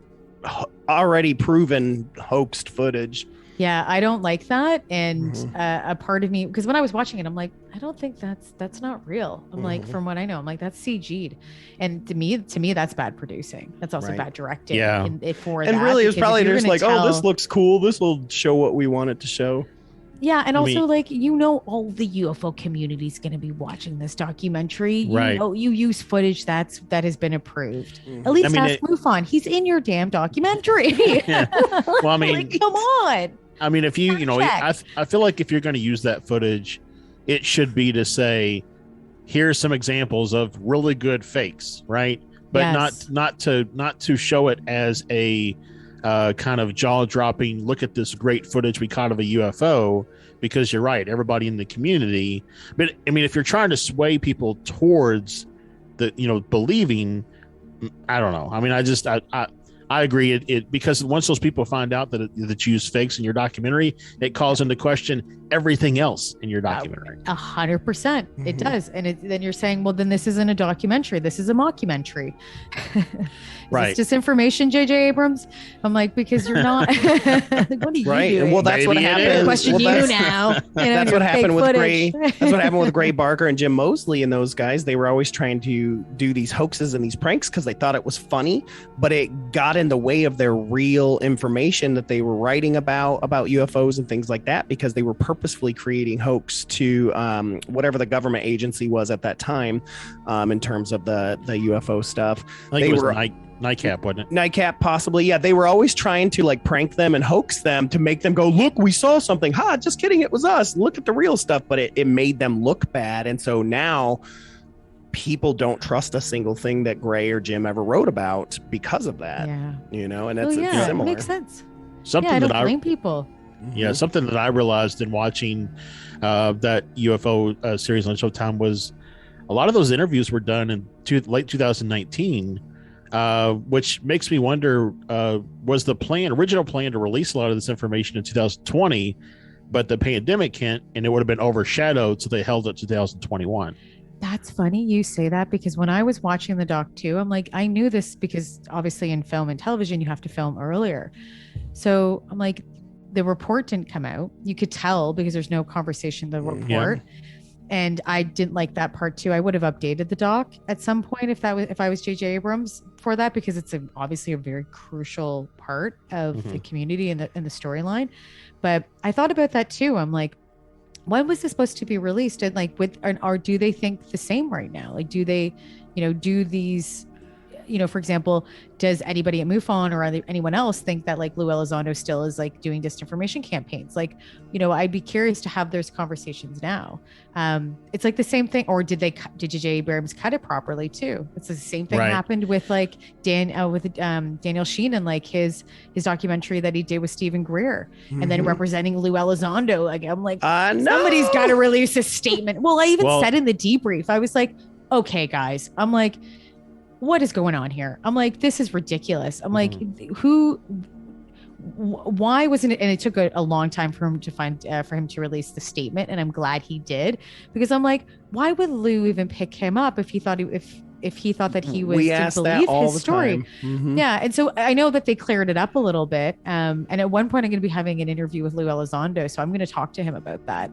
already proven hoaxed footage. Yeah, I don't like that. And a part of me, because when I was watching it, I'm like, I don't think that's not real. I'm like, from what I know, I'm like, that's CG'd. And to me, that's bad producing. That's also bad directing. Yeah. And really, it was probably just like, oh, this looks cool. This will show what we want it to show. Yeah, and also all the UFO community is going to be watching this documentary. Right. You use footage that has been approved. At least ask MUFON. He's in your damn documentary. Yeah. Well, I mean, like, come on. I mean, if I feel like if you're going to use that footage, it should be to say, here's some examples of really good fakes, right? But not to show it as a kind of jaw-dropping, look at this great footage we caught of a UFO, because you're right, everybody in the community. But I mean, if you're trying to sway people towards the, believing, I don't know. I mean, I agree. It because once those people find out that you use fakes in your documentary, it calls into question everything else in your documentary. 100%, it does. And then you're saying, well, then this isn't a documentary. This is a mockumentary. Right. It's disinformation, J.J. Abrams. I'm like, because you're not. Like, what are you doing? Well, that's what happened. Question now. That's what happened with Gray. That's what happened with Gray Barker and Jim Mosley and those guys. They were always trying to do these hoaxes and these pranks because they thought it was funny, but it got in the way of their real information that they were writing about UFOs and things like that, because they were purposefully creating hoax to whatever the government agency was at that time, in terms of the UFO stuff. I think it was NICAP, wasn't it? NICAP, possibly. Yeah, they were always trying to like prank them and hoax them to make them go, look, we saw something. Ha, just kidding, it was us. Look at the real stuff. But it made them look bad. And so now people don't trust a single thing that Gray or Jim ever wrote about because of that. Yeah. And that's similar. It makes sense. Something I don't blame people. Yeah, something that I realized in watching that UFO series on Showtime was a lot of those interviews were done in late 2019. Which makes me wonder, was the original plan to release a lot of this information in 2020, but the pandemic hit and it would have been overshadowed, so they held it 2021. That's funny you say that, because when I was watching the doc too, I'm like, I knew this because obviously in film and television, you have to film earlier. So I'm like, the report didn't come out. You could tell because there's no conversation in the report. And I didn't like that part too. I would have updated the doc at some point if I was JJ Abrams for that, because it's obviously a very crucial part of the community and the storyline. But I thought about that too. I'm like, when was this supposed to be released? And like, or do they think the same right now? Like, do they, do these, for example, does anybody at MUFON or anyone else think that like Lou Elizondo still is like doing disinformation campaigns? Like, I'd be curious to have those conversations now. It's like the same thing. Or did J.J. Abrams cut it properly too? It's the same thing happened with like Daniel Sheen and like his documentary that he did with Stephen Greer, and then representing Lou Elizondo. Like, I'm like, somebody's got to release a statement. Well, I even said in the debrief, I was like, okay, guys, I'm like, what is going on here? I'm like, this is ridiculous. I'm like, why wasn't it? And it took a long time for him to release the statement. And I'm glad he did, because I'm like, why would Lou even pick him up if he thought that he was to believe his story? Yeah. And so I know that they cleared it up a little bit. And at one point I'm going to be having an interview with Lou Elizondo. So I'm going to talk to him about that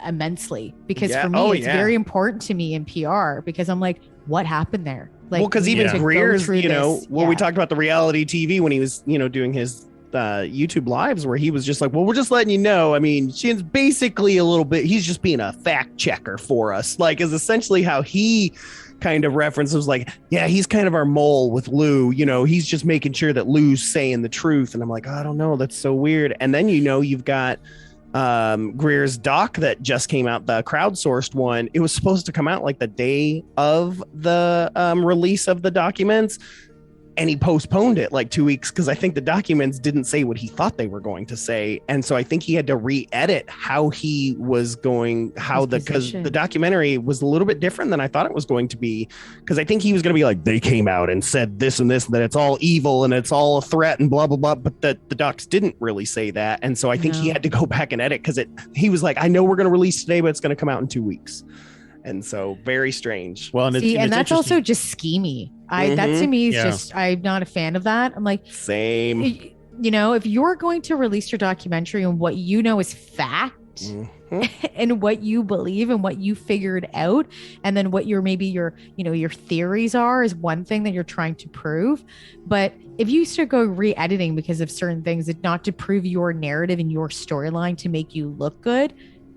immensely, because for me, it's very important to me in PR, because I'm like, what happened there? Like, well, because even Greer's, we talked about the reality TV when he was, doing his YouTube lives, where he was just like, well, we're just letting you know. I mean, she's basically a little bit, he's just being a fact checker for us, like, is essentially how he kind of references, like, yeah, he's kind of our mole with Lou, he's just making sure that Lou's saying the truth. And I'm like, I don't know, that's so weird. And then, you've got Greer's doc that just came out, the crowdsourced one. It was supposed to come out like the day of the release of the documents, and he postponed it like 2 weeks because I think the documents didn't say what he thought they were going to say. And so I think he had to re-edit how he was going, because the documentary was a little bit different than I thought it was going to be. Because I think he was going to be like, they came out and said this and this, and that it's all evil and it's all a threat and blah, blah, blah. But the docs didn't really say that. And so I think he had to go back and edit, because he was like, I know we're going to release today, but it's going to come out in 2 weeks. And so very strange. Well, and that's also just schemy. That to me is just, I'm not a fan of that. I'm like, same. If you're going to release your documentary and what is fact and what you believe and what you figured out, and then what your theories are, is one thing that you're trying to prove. But if you start go re-editing because of certain things, it's not to prove your narrative and your storyline to make you look good.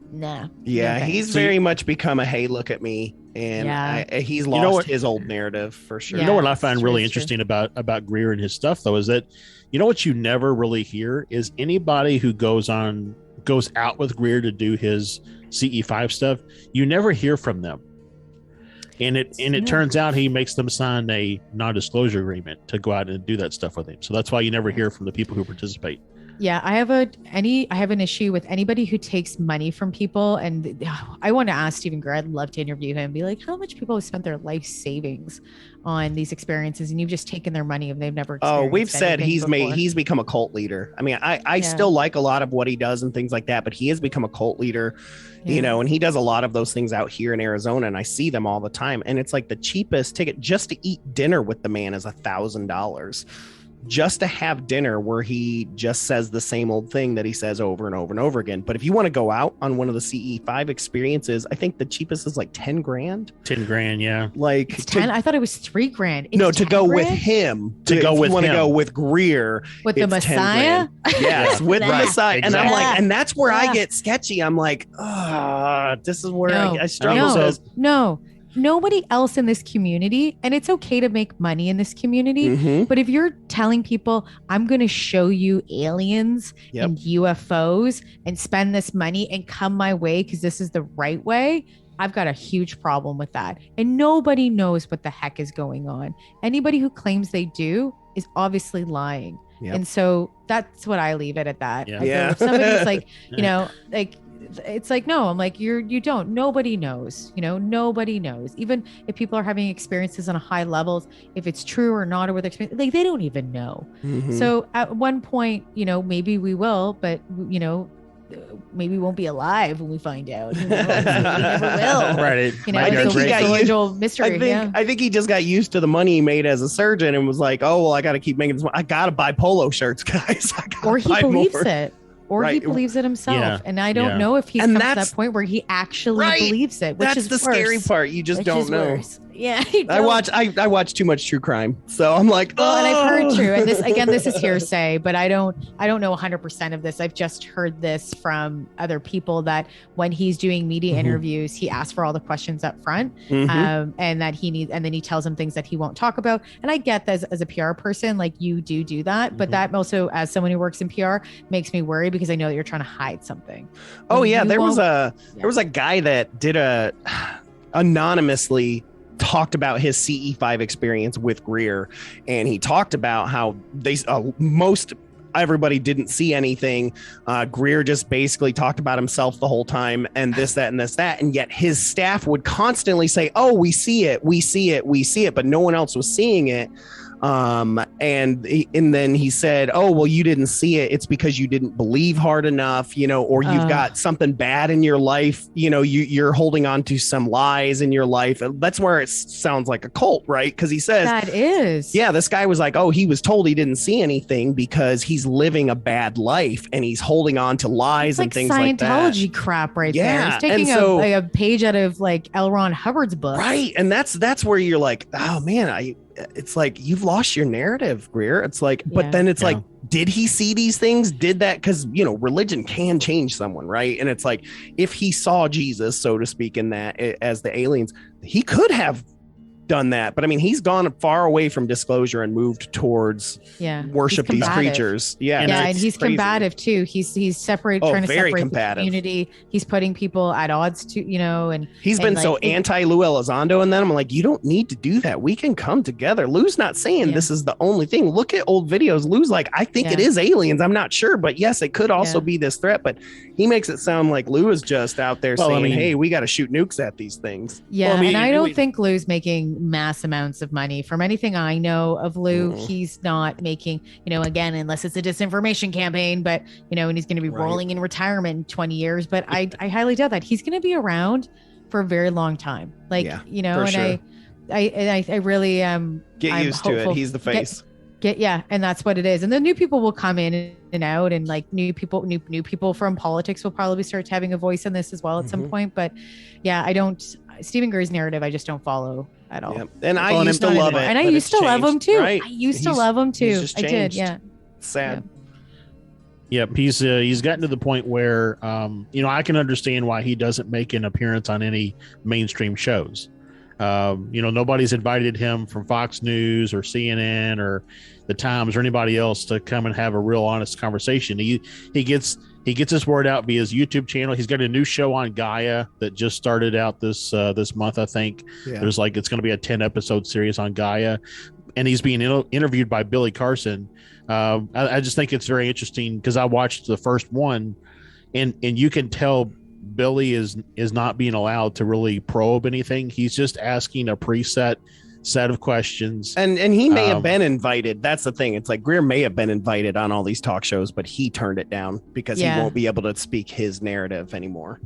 Nah. Yeah, he's very much become a hey, look at me, and he's lost his old narrative for sure. You know what I find really interesting about Greer and his stuff, though, is that what you never really hear is anybody who goes out with Greer to do his CE5 stuff. You never hear from them, and it turns out he makes them sign a non-disclosure agreement to go out and do that stuff with him. So that's why you never hear from the people who participate. Yeah, I have an issue with anybody who takes money from people. And I want to ask Stephen Greer, I'd love to interview him and be like, how much people have spent their life savings on these experiences, and you've just taken their money and they've never experienced we've said before. he's become a cult leader. I mean, I still like a lot of what he does and things like that, but he has become a cult leader, and he does a lot of those things out here in Arizona, and I see them all the time. And it's like the cheapest ticket just to eat dinner with the man is $1,000. Just to have dinner, where he just says the same old thing that he says over and over and over again. But if you want to go out on one of the CE5 experiences, I think the cheapest is like $10,000. $10,000, yeah. Like it's 10. I thought it was $3,000. No, to go with him. To go with Greer with the Messiah. Yes, with the Messiah. And I'm like, and that's where I get sketchy. I'm like, this is where I struggle. No. Nobody else in this community, and it's okay to make money in this community, but if you're telling people, I'm going to show you aliens and UFOs and spend this money and come my way because this is the right way, I've got a huge problem with that. And nobody knows what the heck is going on. Anybody who claims they do is obviously lying. And so that's what I leave it at that. If somebody's like, it's like, no, I'm like, you don't, nobody knows, nobody knows. Even if people are having experiences on a high levels, if it's true or not, or with experience, like, they don't even know. So at one point, maybe we will, but maybe we won't be alive when we find out. Who knows? Maybe we never will. Right. You know, I think he got used. mystery. I think he just got used to the money he made as a surgeon and was like, oh well, I got to keep making this. I got to buy polo shirts, guys. Or he believes more. it. Or he believes it himself. Yeah. And I don't know if he's come to that point where he actually Right. believes it, which That's is the worse. scary part. You just Which don't is know. worse. Yeah. I watch too much true crime. So I'm like, Well, and I've heard "Oh." true. And this is hearsay, but I don't know 100% of this. I've just heard this from other people that when he's doing media interviews, he asks for all the questions up front, and that and then he tells them things that he won't talk about. And I get that as a PR person, like you do that, but that also, as someone who works in PR, makes me worry because I know that you're trying to hide something. Oh yeah, there was a guy that did anonymously talked about his CE5 experience with Greer, and he talked about how everybody didn't see anything. Greer just basically talked about himself the whole time, and this, that, and this, that, and yet his staff would constantly say, "Oh, we see it, but no one else was seeing it." And then he said, "Oh, well, you didn't see it. It's because you didn't believe hard enough, or you've got something bad in your life. You're holding on to some lies in your life." That's where it sounds like a cult, right? Because he says that is, yeah, this guy was like, "Oh, he was told he didn't see anything because he's living a bad life and he's holding on to lies and things like that." Scientology crap right Yeah, there. He's taking a page out of like L. Ron Hubbard's book. Right. And that's where you're like, oh man, it's like you've lost your narrative, Greer. It's like, but then it's like, did he see these things? Did that? Because, religion can change someone, right? And it's like, if he saw Jesus, so to speak, in that as the aliens, he could have done that. But I mean, he's gone far away from disclosure and moved towards worship these creatures. And he's crazy. Combative too. He's trying to separate the community. He's putting people at odds to, and he's been so anti-Lou Elizondo, and then I'm like, you don't need to do that. We can come together. Lou's not saying this is the only thing. Look at old videos. Lou's like, I think it is aliens. I'm not sure, but yes, it could also be this threat. But he makes it sound like Lou is just out there saying, hey, we got to shoot nukes at these things. Yeah. And I don't think Lou's making mass amounts of money. From anything I know of Lou, he's not making, again, unless it's a disinformation campaign, but, and he's going to be rolling in retirement in 20 years. But I highly doubt that he's going to be around for a very long time. Like, and sure. I really get used to it. He's the face. And that's what it is. And then new people will come in and out, and like new people from politics will probably start having a voice in this as well at some point. But Stephen Greer's narrative, I just don't follow at all. Yep. And I used to love it. And I used to love him too. Right? I used to love him too. I did. Yeah. Sad. Yep. He's gotten to the point where, I can understand why he doesn't make an appearance on any mainstream shows. Nobody's invited him from Fox News or CNN or the Times or anybody else to come and have a real honest conversation. He gets his word out via his YouTube channel. He's got a new show on Gaia that just started out this month, I think. Yeah. There's it's going to be a 10-episode series on Gaia, and he's being interviewed by Billy Carson. I just think it's very interesting because I watched the first one, and you can tell Billy is not being allowed to really probe anything. He's just asking a preset set of questions, and he may have been invited. That's the thing. It's like Greer may have been invited on all these talk shows, but he turned it down because he won't be able to speak his narrative anymore.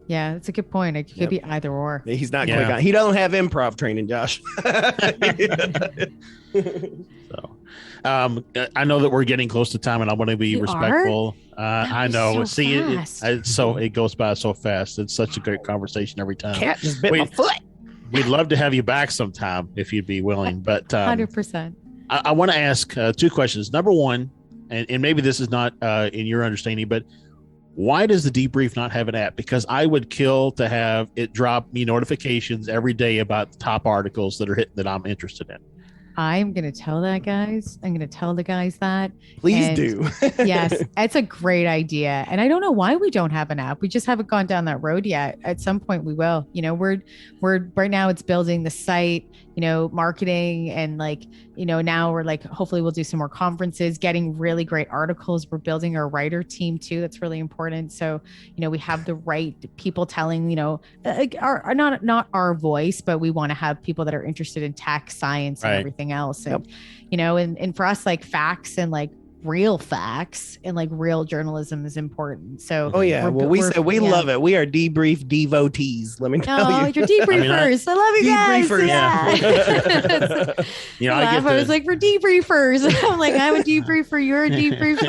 Yeah, that's a good point. It could be either or. He's not quick on. He don't have improv training, Josh. So I know that we're getting close to time, and I want to be respectful. I know. It goes by so fast. It's such a great conversation every time. Cat just bit my foot. We'd love to have you back sometime if you'd be willing. But 100%. I want to ask two questions. Number one, and maybe this is not in your understanding, but why does the Debrief not have an app? Because I would kill to have it drop me notifications every day about the top articles that are hitting that I'm interested in. I'm going to tell that, guys. I'm going to tell the guys that. Please do. Yes, it's a great idea. And I don't know why we don't have an app. We just haven't gone down that road yet. At some point we will. We're right now it's building the site, marketing, and now we're hopefully we'll do some more conferences, getting really great articles. We're building our writer team too. That's really important. So, we have the right people telling, not our voice, but we want to have people that are interested in tech, science, and everything else. And, and for us, facts and real facts and like real journalism is important. So Oh yeah, well we said we love it. We are debrief devotees. Let me tell you. You're debriefers. I love you guys. Debriefers. Yeah. You know, I was like, for debriefers. I'm like, I'm a debriefer. You're a debriefer.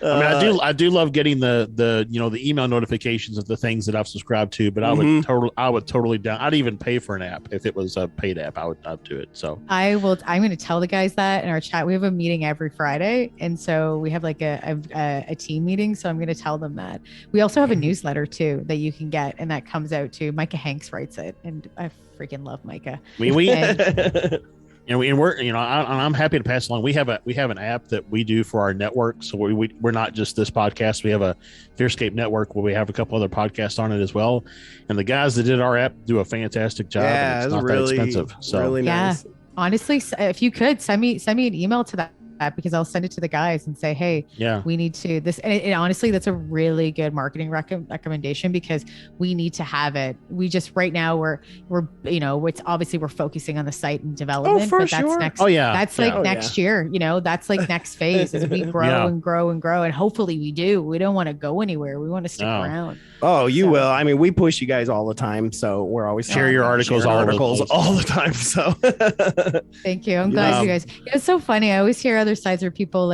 I do love getting the email notifications of the things that I've subscribed to, but I would totally down. I'd even pay for an app if it was a paid app. I'd do it. So I'm going to tell the guys that in our chat. We have a meeting every Friday, and so we have like a team meeting. So I'm going to tell them that. We also have a newsletter too that you can get, and that comes out too. Micah Hanks writes it, and I freaking love Micah. I'm happy to pass along. We have an app that we do for our network. So we're not just this podcast. We have a FearScape network where we have a couple other podcasts on it as well. And the guys that did our app do a fantastic job. Yeah, and it's not really that expensive. So really nice. Honestly, if you could send me an email to that, because I'll send it to the guys and say, hey, we need to this. And it honestly, that's a really good marketing recommendation, because we need to have it. We just, right now we're it's obviously we're focusing on the site and development, but that's next. That's like next year, that's like next phase as we grow and grow and grow. And hopefully we do. We don't want to go anywhere. We want to stick around. Oh, you will. I mean, we push you guys all the time. So we're always share your articles all the time. So thank you. I'm glad you guys. It's so funny. I always hear other sides where people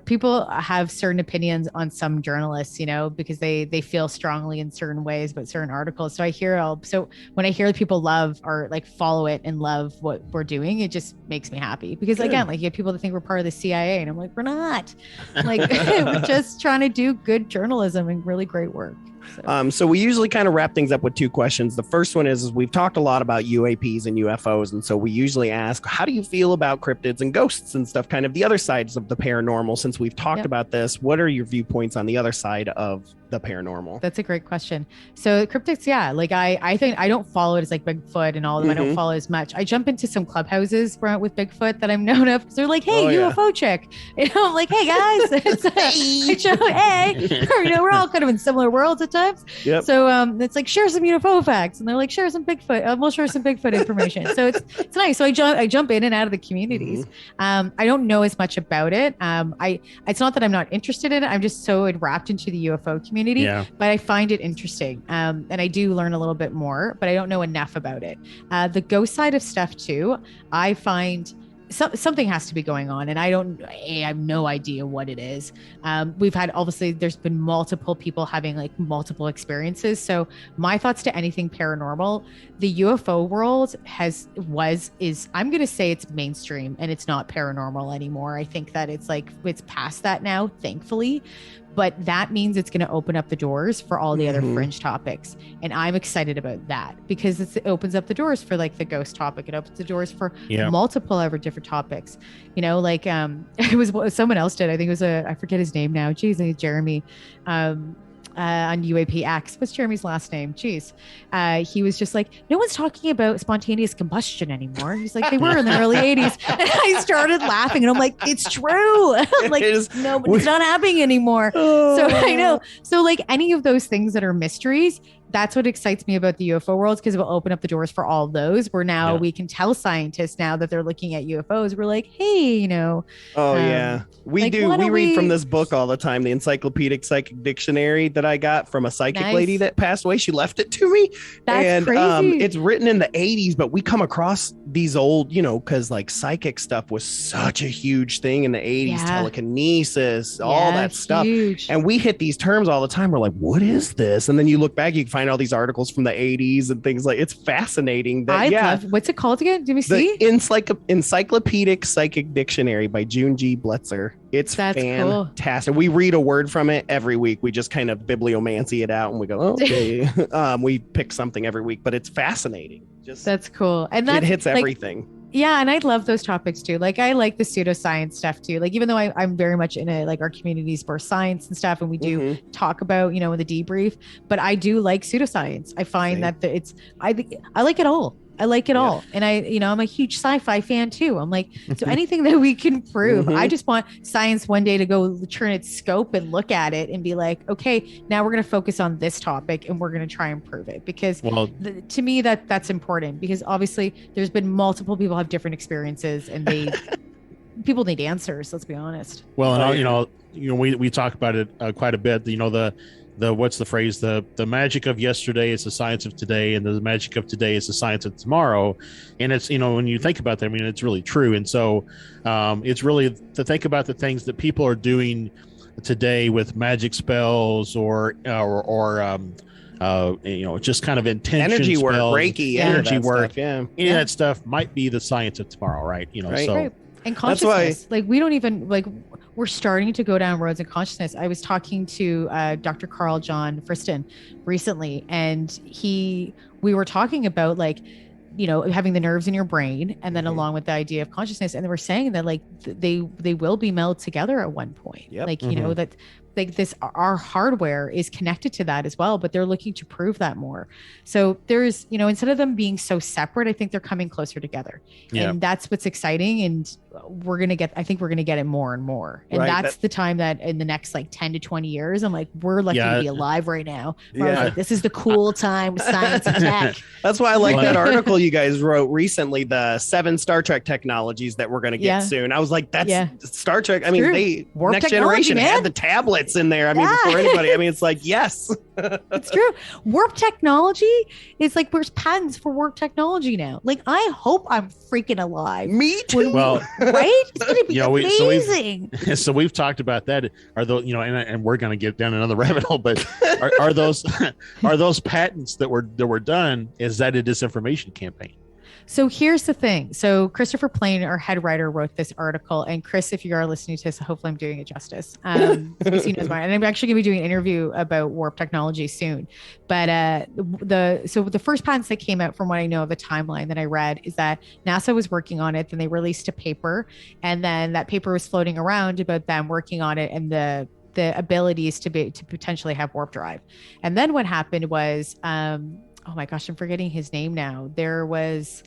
people have certain opinions on some journalists, because they feel strongly in certain ways about certain articles. So when I hear that people love or like follow it and love what we're doing, it just makes me happy, because again, like you have people that think we're part of the CIA, and I'm like, we're not. Like we're just trying to do good journalism and really great work. So we usually kind of wrap things up with two questions. The first one is we've talked a lot about UAPs and UFOs. And so we usually ask, how do you feel about cryptids and ghosts and stuff, kind of the other sides of the paranormal? Since we've talked about this, what are your viewpoints on the other side of the paranormal? That's a great question. So cryptids, like I think I don't follow it as like Bigfoot and all of them. I don't follow as much. I jump into some clubhouses with Bigfoot that I'm known of, because they're like, hey, UFO chick. I'm like, hey guys, we're all kind of in similar worlds at times. Yep. So it's like, share some UFO facts, and they're like, share some Bigfoot. We'll share some Bigfoot information. So it's nice. So I jump in and out of the communities. I don't know as much about it. It's not that I'm not interested in it. I'm just so wrapped into the UFO community, but I find it interesting. And I do learn a little bit more, but I don't know enough about it. The ghost side of stuff too, I find something has to be going on, and I have no idea what it is. We've had, obviously there's been multiple people having like multiple experiences. So my thoughts to anything paranormal, the UFO world I'm going to say it's mainstream and it's not paranormal anymore. I think that it's past that now, thankfully. But that means it's going to open up the doors for all the other fringe topics. And I'm excited about that, because it opens up the doors for like the ghost topic. It opens the doors for multiple other different topics. It was someone else did. I think it was I forget his name now. Geez, I think Jeremy. On UAPX. What's Jeremy's last name? Jeez. He was just like, no one's talking about spontaneous combustion anymore. He's like, they were in the early 80s. And I started laughing, and I'm like, it's true. I'm like, no, but it's not happening anymore. So I know. So like any of those things that are mysteries, that's what excites me about the UFO world, because it will open up the doors for all of those, where now we can tell scientists now that they're looking at UFOs. We're like, hey, we read from this book all the time, the Encyclopedic Psychic Dictionary that I got from a psychic lady that passed away. She left it to me. That's crazy. It's written in the 80s, but we come across these old, because like psychic stuff was such a huge thing in the 80s, telekinesis, all that stuff. Huge. And we hit these terms all the time. We're like, what is this? And then you look back, you can find all these articles from the 80s and things like, it's fascinating. What's it called again? Did we see? The Encyclopedic Psychic Dictionary by June G. Blitzer. It's fantastic. Cool. We read a word from it every week. We just kind of bibliomancy it out and we go, okay. We pick something every week, but it's fascinating. That's cool. And it hits everything. Yeah, and I love those topics too. Like I like the pseudoscience stuff too. Like even though I'm very much in like our communities for science and stuff, and we do talk about the debrief, but I do like pseudoscience. I find that I like it all. I like it all. And I'm a huge sci-fi fan too. I'm like, so anything that we can prove, I just want science one day to go turn its scope and look at it and be like, okay, now we're going to focus on this topic and we're going to try and prove it. Because to me, that's important, because obviously there's been multiple people have different experiences, and people need answers. Let's be honest. Well, and we talk about it quite a bit. The what's the phrase? The magic of yesterday is the science of today, and the magic of today is the science of tomorrow. And it's, when you think about that, I mean, it's really true. And so it's really to think about the things that people are doing today with magic spells or just kind of intention energy work, spells, Reiki, energy work, stuff, yeah. any of that stuff might be the science of tomorrow, right? Right. So. Right. And consciousness, like we don't even we're starting to go down roads in consciousness. I was talking to Dr. Carl John Friston recently, and we were talking about having the nerves in your brain, and then along with the idea of consciousness, and they were saying that they will be melded together at one point. Yep. That our hardware is connected to that as well, but they're looking to prove that more. So there's, instead of them being so separate, I think they're coming closer together, and that's what's exciting. And I think we're going to get it more and more. And that's the time that in the next 10 to 20 years, I'm like, we're lucky to be alive right now. I was like, this is the cool time with science and tech. That's why I like that article you guys wrote recently, the 7 Star Trek technologies that we're going to get soon. I was like, that's Star Trek. I mean, Next Generation had the tablets in there. I mean, before anybody, I mean, it's like, yes. It's true. Warp technology is there's patents for warp technology now. I hope I'm freaking alive. Me too. Right? It's going to be amazing. So we've talked about that. Are those, and we're going to get down another rabbit hole, but are those patents that were done, is that a disinformation campaign? So here's the thing. So Christopher Plain, our head writer, wrote this article. And Chris, if you are listening to this, hopefully I'm doing it justice. Because he knows mine. And I'm actually going to be doing an interview about warp technology soon. But the first patents that came out, from what I know of the timeline that I read, is that NASA was working on it. Then they released a paper. And then that paper was floating around about them working on it and the abilities to potentially have warp drive. And then what happened was, oh my gosh, I'm forgetting his name now. There was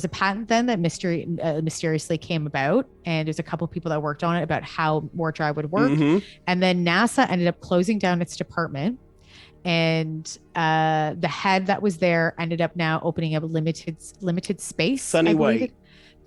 a patent then that mysteriously came about, and there's a couple of people that worked on it about how warp drive would work. And then NASA ended up closing down its department, and the head that was there ended up now opening up limited space. Sonny White.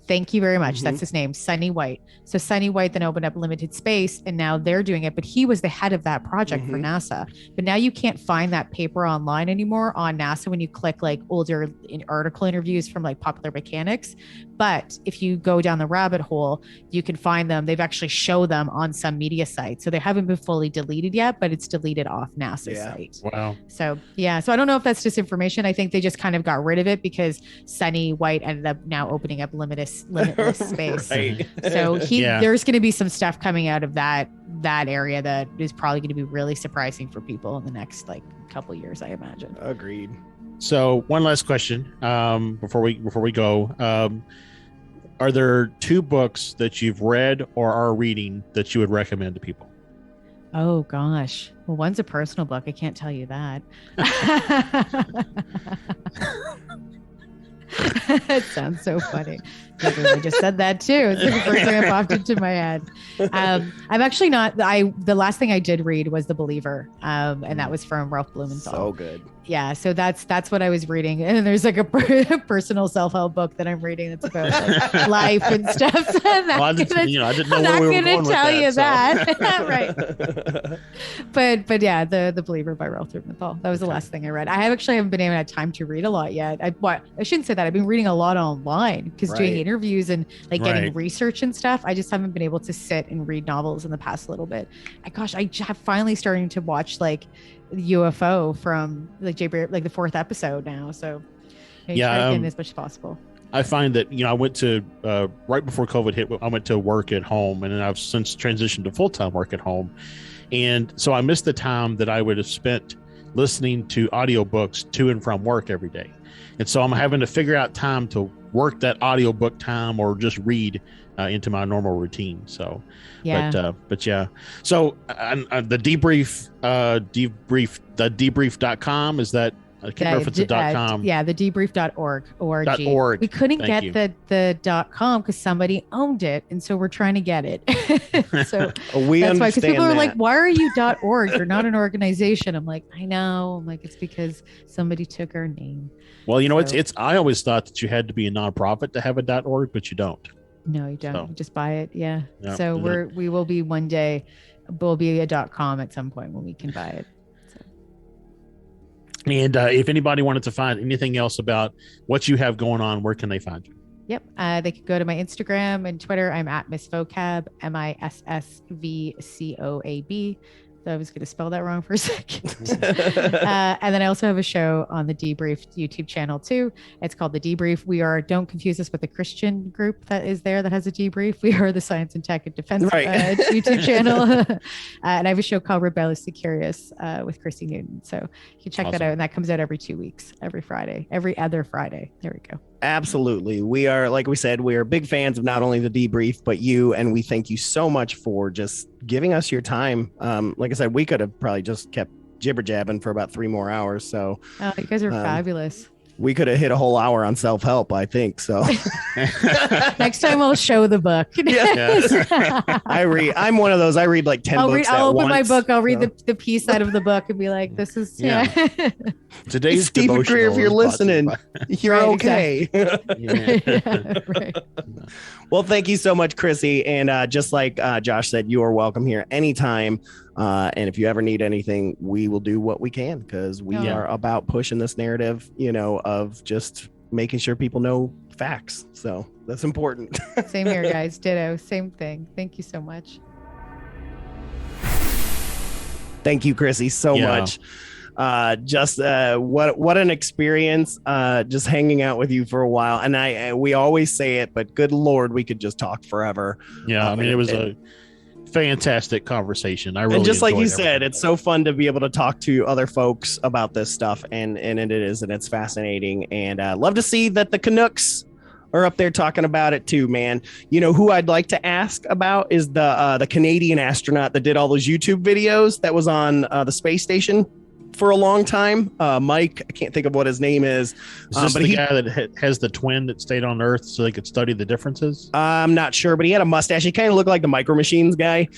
Thank you very much. That's his name, Sonny White. So Sonny White then opened up limited space, and now they're doing it. But he was the head of that project for NASA. But now you can't find that paper online anymore on NASA when you click older article interviews from Popular Mechanics. But if you go down the rabbit hole, you can find them. They've actually shown them on some media sites. So they haven't been fully deleted yet, but it's deleted off NASA's site. Wow. So so I don't know if that's disinformation. I think they just kind of got rid of it because Sonny White ended up now opening up limitless space. Right. So there's going to be some stuff coming out of that area that is probably going to be really surprising for people in the next couple years, I imagine. Agreed. So one last question before we go. Are there 2 books that you've read or are reading that you would recommend to people? Oh gosh. Well, one's a personal book. I can't tell you that. It sounds so funny. I just said that too. It's the first thing that popped into my head. I'm actually not. The last thing I did read was The Believer, and that was from Ralph Blumenthal. So good. Yeah, so that's what I was reading, and then there's a personal self-help book that I'm reading that's about life and stuff. So I didn't know where we were going with that. I'm not going to tell you that, right? But yeah, the Believer by Ralph Blumenthal. That was the last thing I read. I haven't been able to have time to read a lot yet. I shouldn't say that. I've been reading a lot online because doing interviews and getting research and stuff. I just haven't been able to sit and read novels in the past little bit. I have finally starting to watch UFO from the 4th episode now. So try to get in as much as possible. I find that, I went to, right before COVID hit, I went to work at home, and then I've since transitioned to full-time work at home. And so I missed the time that I would have spent listening to audiobooks to and from work every day. And so I'm having to figure out time to work that audiobook time or just read into my normal routine. So, but yeah. So the debrief, the debrief.com, is that, I can't remember if it's a .com. Yeah, the debrief.org. We couldn't get the .com because somebody owned it, and so we're trying to get it. So we that's why, because people are that. like, "Why are you .org? You're not an organization." I'm like, I know. I'm like, it's because somebody took our name. Well, it's. I always thought that you had to be a nonprofit to have a .org, but you don't. No, you don't. So. You just buy it. Yeah. Yeah. So we will be one day, we'll be a .com at some point when we can buy it. So. And if anybody wanted to find anything else about what you have going on, where can they find you? Yep. They could go to my Instagram and Twitter. I'm at Miss VOCAB, MISSVCOAB. So I was going to spell that wrong for a second. And then I also have a show on the Debrief YouTube channel too. It's called The Debrief. Don't confuse us with the Christian group that is there that has a debrief. We are the Science and Tech and Defense YouTube channel. And I have a show called Rebelliously Curious with Chrissy Newton. So you can check that out. And that comes out every 2 weeks, every other Friday. There we go. Absolutely. We are, like we said, we are big fans of not only the Debrief, but you. And we thank you so much for just giving us your time. Like I said, we could have probably just kept jibber jabbing for about 3 more hours. So you guys are fabulous. We could have hit a whole hour on self-help, I think. So next time I'll show the book. I'm one of those. I read like 10 books. I'll open my book. I'll read the piece out of the book and be like, this is today's Stephen Greer. If you're listening, you're okay. Right. Well, thank you so much, Chrissy. And just like Josh said, you are welcome here anytime. And if you ever need anything, we will do what we can, because we are about pushing this narrative, of just making sure people know facts. So that's important. Same here, guys. Ditto. Same thing. Thank you so much. Thank you, Chrissy, so much. Just what an experience, just hanging out with you for a while. And we always say it, but good Lord, we could just talk forever. Yeah. I mean, it was a fantastic conversation. I really, and just like you said, it's so fun to be able to talk to other folks about this stuff, and it's fascinating. And love to see that the Canucks are up there talking about it too, man. Who I'd like to ask about is the Canadian astronaut that did all those YouTube videos that was on the space station for a long time. Mike, I can't think of what his name is. Is this the guy that has the twin that stayed on Earth so they could study the differences? I'm not sure, but he had a mustache. He kind of looked like the Micro Machines guy.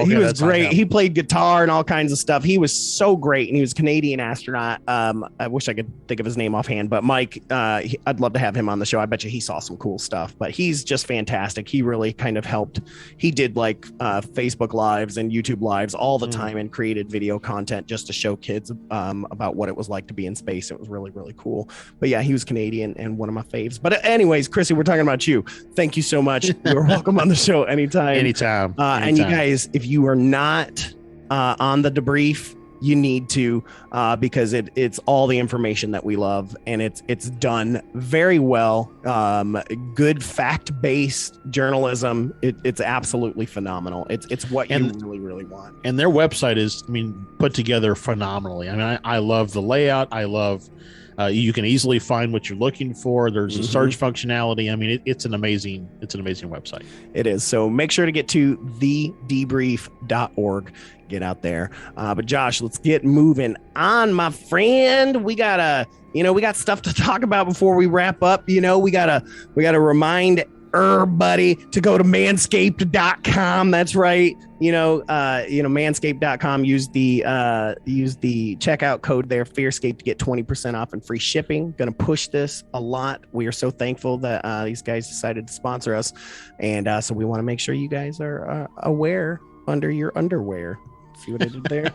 He was great. He played guitar and all kinds of stuff. He was so great, and he was a Canadian astronaut. I wish I could think of his name offhand, but Mike, I'd love to have him on the show. I bet you he saw some cool stuff, but he's just fantastic. He really kind of helped. He did like Facebook Lives and YouTube Lives all the time and created video content just to show kids about what it was like to be in space. It was really, really cool. But yeah, he was Canadian and one of my faves. But anyways, Chrissy, we're talking about you. Thank you so much. You're welcome on the show anytime. Anytime. And you guys, if you are not on the Debrief, you need to, because it's all the information that we love, and it's done very well. Good fact-based journalism. It's absolutely phenomenal. It's what you really, really want. And their website is, put together phenomenally. I love the layout. I love you can easily find what you're looking for. There's a search functionality. It's an amazing website. It is. So make sure to get to thedebrief.org. Get out there. But Josh, let's get moving on, my friend. We got stuff to talk about before we wrap up. We gotta remind everybody to go to manscaped.com. That's right. Manscaped.com. Use the checkout code there, FearScape, to get 20% off and free shipping. Gonna push this a lot. We are so thankful that these guys decided to sponsor us, and so we want to make sure you guys are aware under your underwear. See what I did there?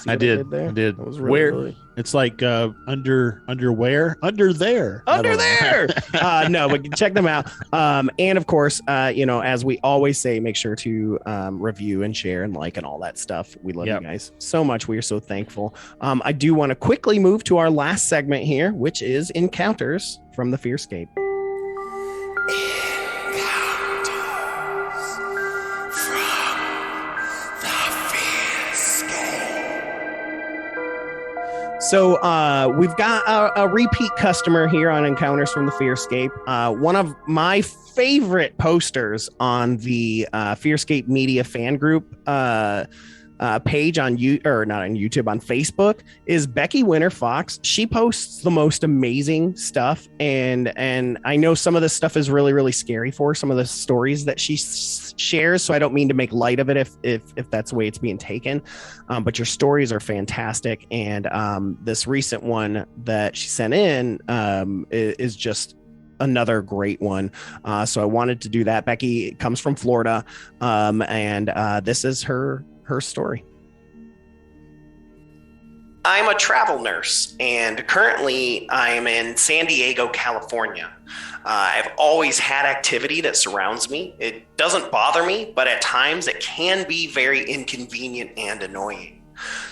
I did. That was really it's like underwear under there. No, but check them out. And of course, as we always say, make sure to review and share and like and all that stuff. We love you guys so much. We are so thankful. I do want to quickly move to our last segment here, which is Encounters from the FearScape. So we've got a repeat customer here on Encounters from the FearScape. One of my favorite posters on the FearScape Media fan group page on not on YouTube, on Facebook, is Becky Winterfox. She posts the most amazing stuff, and I know some of this stuff is really, really scary for her, some of the stories that she shares, so I don't mean to make light of it if that's the way it's being taken, but your stories are fantastic, and this recent one that she sent in is just another great one. So I wanted to do that. Becky comes from Florida, and this is her story. I'm a travel nurse, and currently I'm in San Diego, California. I've always had activity that surrounds me. It doesn't bother me, but at times it can be very inconvenient and annoying.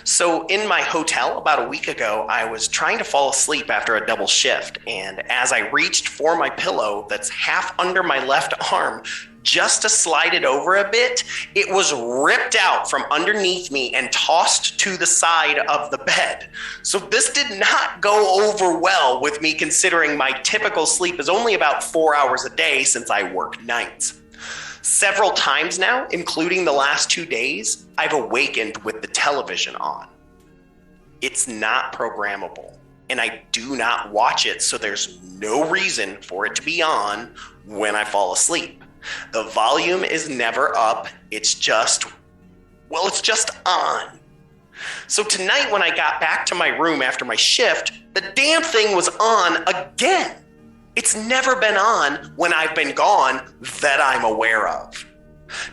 So in my hotel about a week ago, I was trying to fall asleep after a double shift, and as I reached for my pillow that's half under my left arm, just to slide it over a bit, it was ripped out from underneath me and tossed to the side of the bed. So this did not go over well with me, considering my typical sleep is only about 4 hours a day since I work nights. Several times now, including the last 2 days, I've awakened with the television on. It's not programmable, and I do not watch it, so there's no reason for it to be on when I fall asleep. The volume is never up, it's just on. So tonight when I got back to my room after my shift, the damn thing was on again. It's never been on when I've been gone that I'm aware of.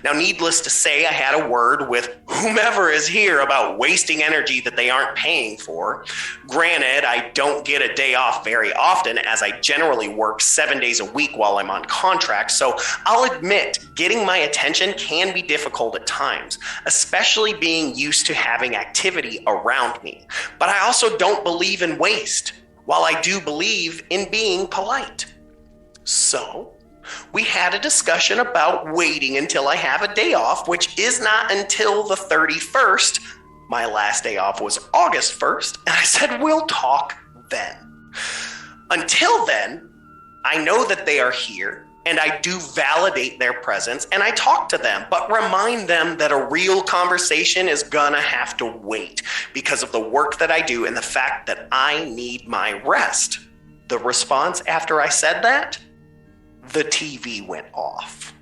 Now, needless to say, I had a word with whomever is here about wasting energy that they aren't paying for. Granted, I don't get a day off very often, as I generally work 7 days a week while I'm on contract, so I'll admit getting my attention can be difficult at times, especially being used to having activity around me. But I also don't believe in waste, while I do believe in being polite. So we had a discussion about waiting until I have a day off, which is not until the 31st. My last day off was August 1st, and I said, we'll talk then. Until then, I know that they are here, and I do validate their presence, and I talk to them, but remind them that a real conversation is gonna have to wait because of the work that I do and the fact that I need my rest. The response after I said that? The TV went off.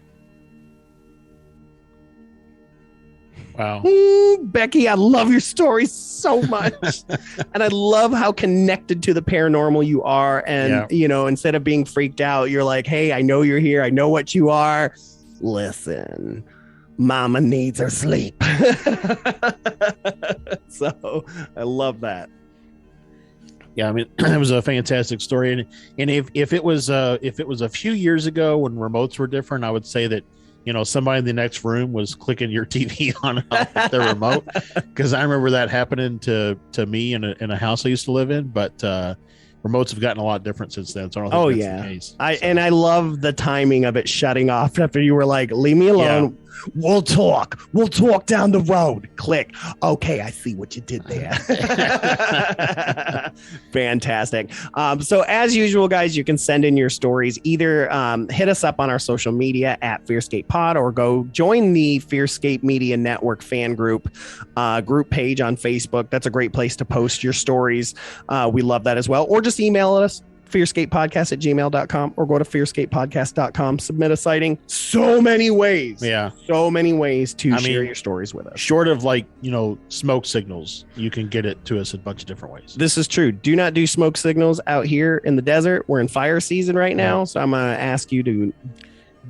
Wow. Becky, I love your story so much. And I love how connected to the paranormal you are. And, you know, instead of being freaked out, you're like, hey, I know you're here. I know what you are. Listen, mama needs her sleep. So I love that. Yeah, I mean, it was a fantastic story, and if it was a few years ago when remotes were different, I would say that, you know, somebody in the next room was clicking your TV on and off with their remote, because I remember that happening to me in a house I used to live in. But remotes have gotten a lot different since then. So I don't think that's the case. And I love the timing of it shutting off after you were like, leave me alone. Yeah. We'll talk down the road. Click. Okay, I see what you did there. Fantastic. So as usual, guys, you can send in your stories. Either hit us up on our social media at FearScape Pod, or go join the FearScape Media Network fan group page on Facebook. That's a great place to post your stories. We love that as well. Or just email us, fearscapepodcast@gmail.com, or go to fearscapepodcast.com, submit a sighting. So many ways to share your stories with us. Short of, like, you know, smoke signals, you can get it to us a bunch of different ways. This is true. Do not do smoke signals out here in the desert. We're in fire season right now, so I'm going to ask you to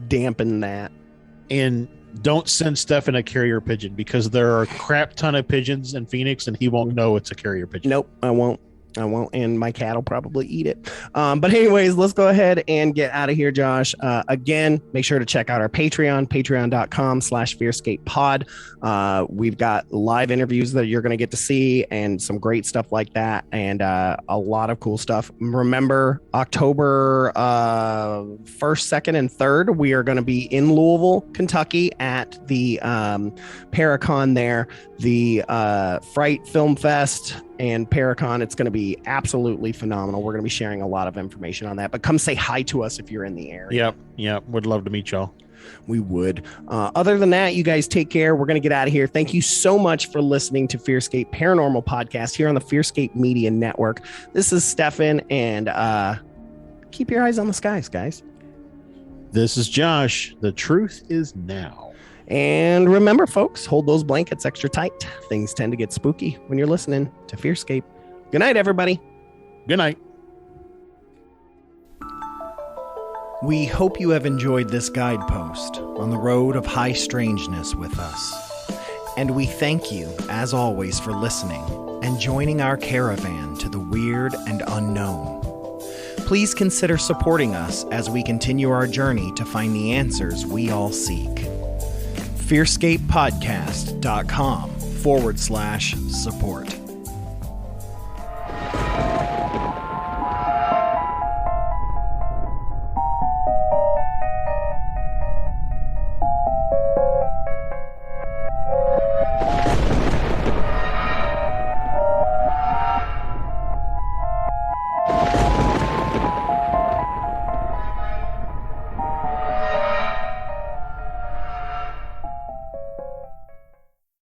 dampen that. And don't send stuff in a carrier pigeon, because there are a crap ton of pigeons in Phoenix, and he won't know it's a carrier pigeon. Nope, I won't, and my cat will probably eat it. But anyways, let's go ahead and get out of here, Josh. Again, make sure to check out our Patreon, patreon.com/FearScapePod. We've got live interviews that you're going to get to see, and some great stuff like that, and a lot of cool stuff. Remember, October 1st, 2nd, and 3rd, we are going to be in Louisville, Kentucky at the Paracon there, the Fright Film Fest and Paracon. It's going to be absolutely phenomenal. We're going to be sharing a lot of information on that, but come say hi to us if you're in the area. Yep. Would love to meet y'all. We would. Other than that, you guys take care. We're going to get out of here. Thank you so much for listening to FearScape Paranormal Podcast here on the FearScape Media Network. This is Stefan, and keep your eyes on the skies, guys. This is Josh. The truth is now. And remember, folks, hold those blankets extra tight. Things tend to get spooky when you're listening to FearScape. Good night, everybody. Good night. We hope you have enjoyed this guidepost on the road of high strangeness with us. And we thank you, as always, for listening and joining our caravan to the weird and unknown. Please consider supporting us as we continue our journey to find the answers we all seek. FearScapePodcast.com/support.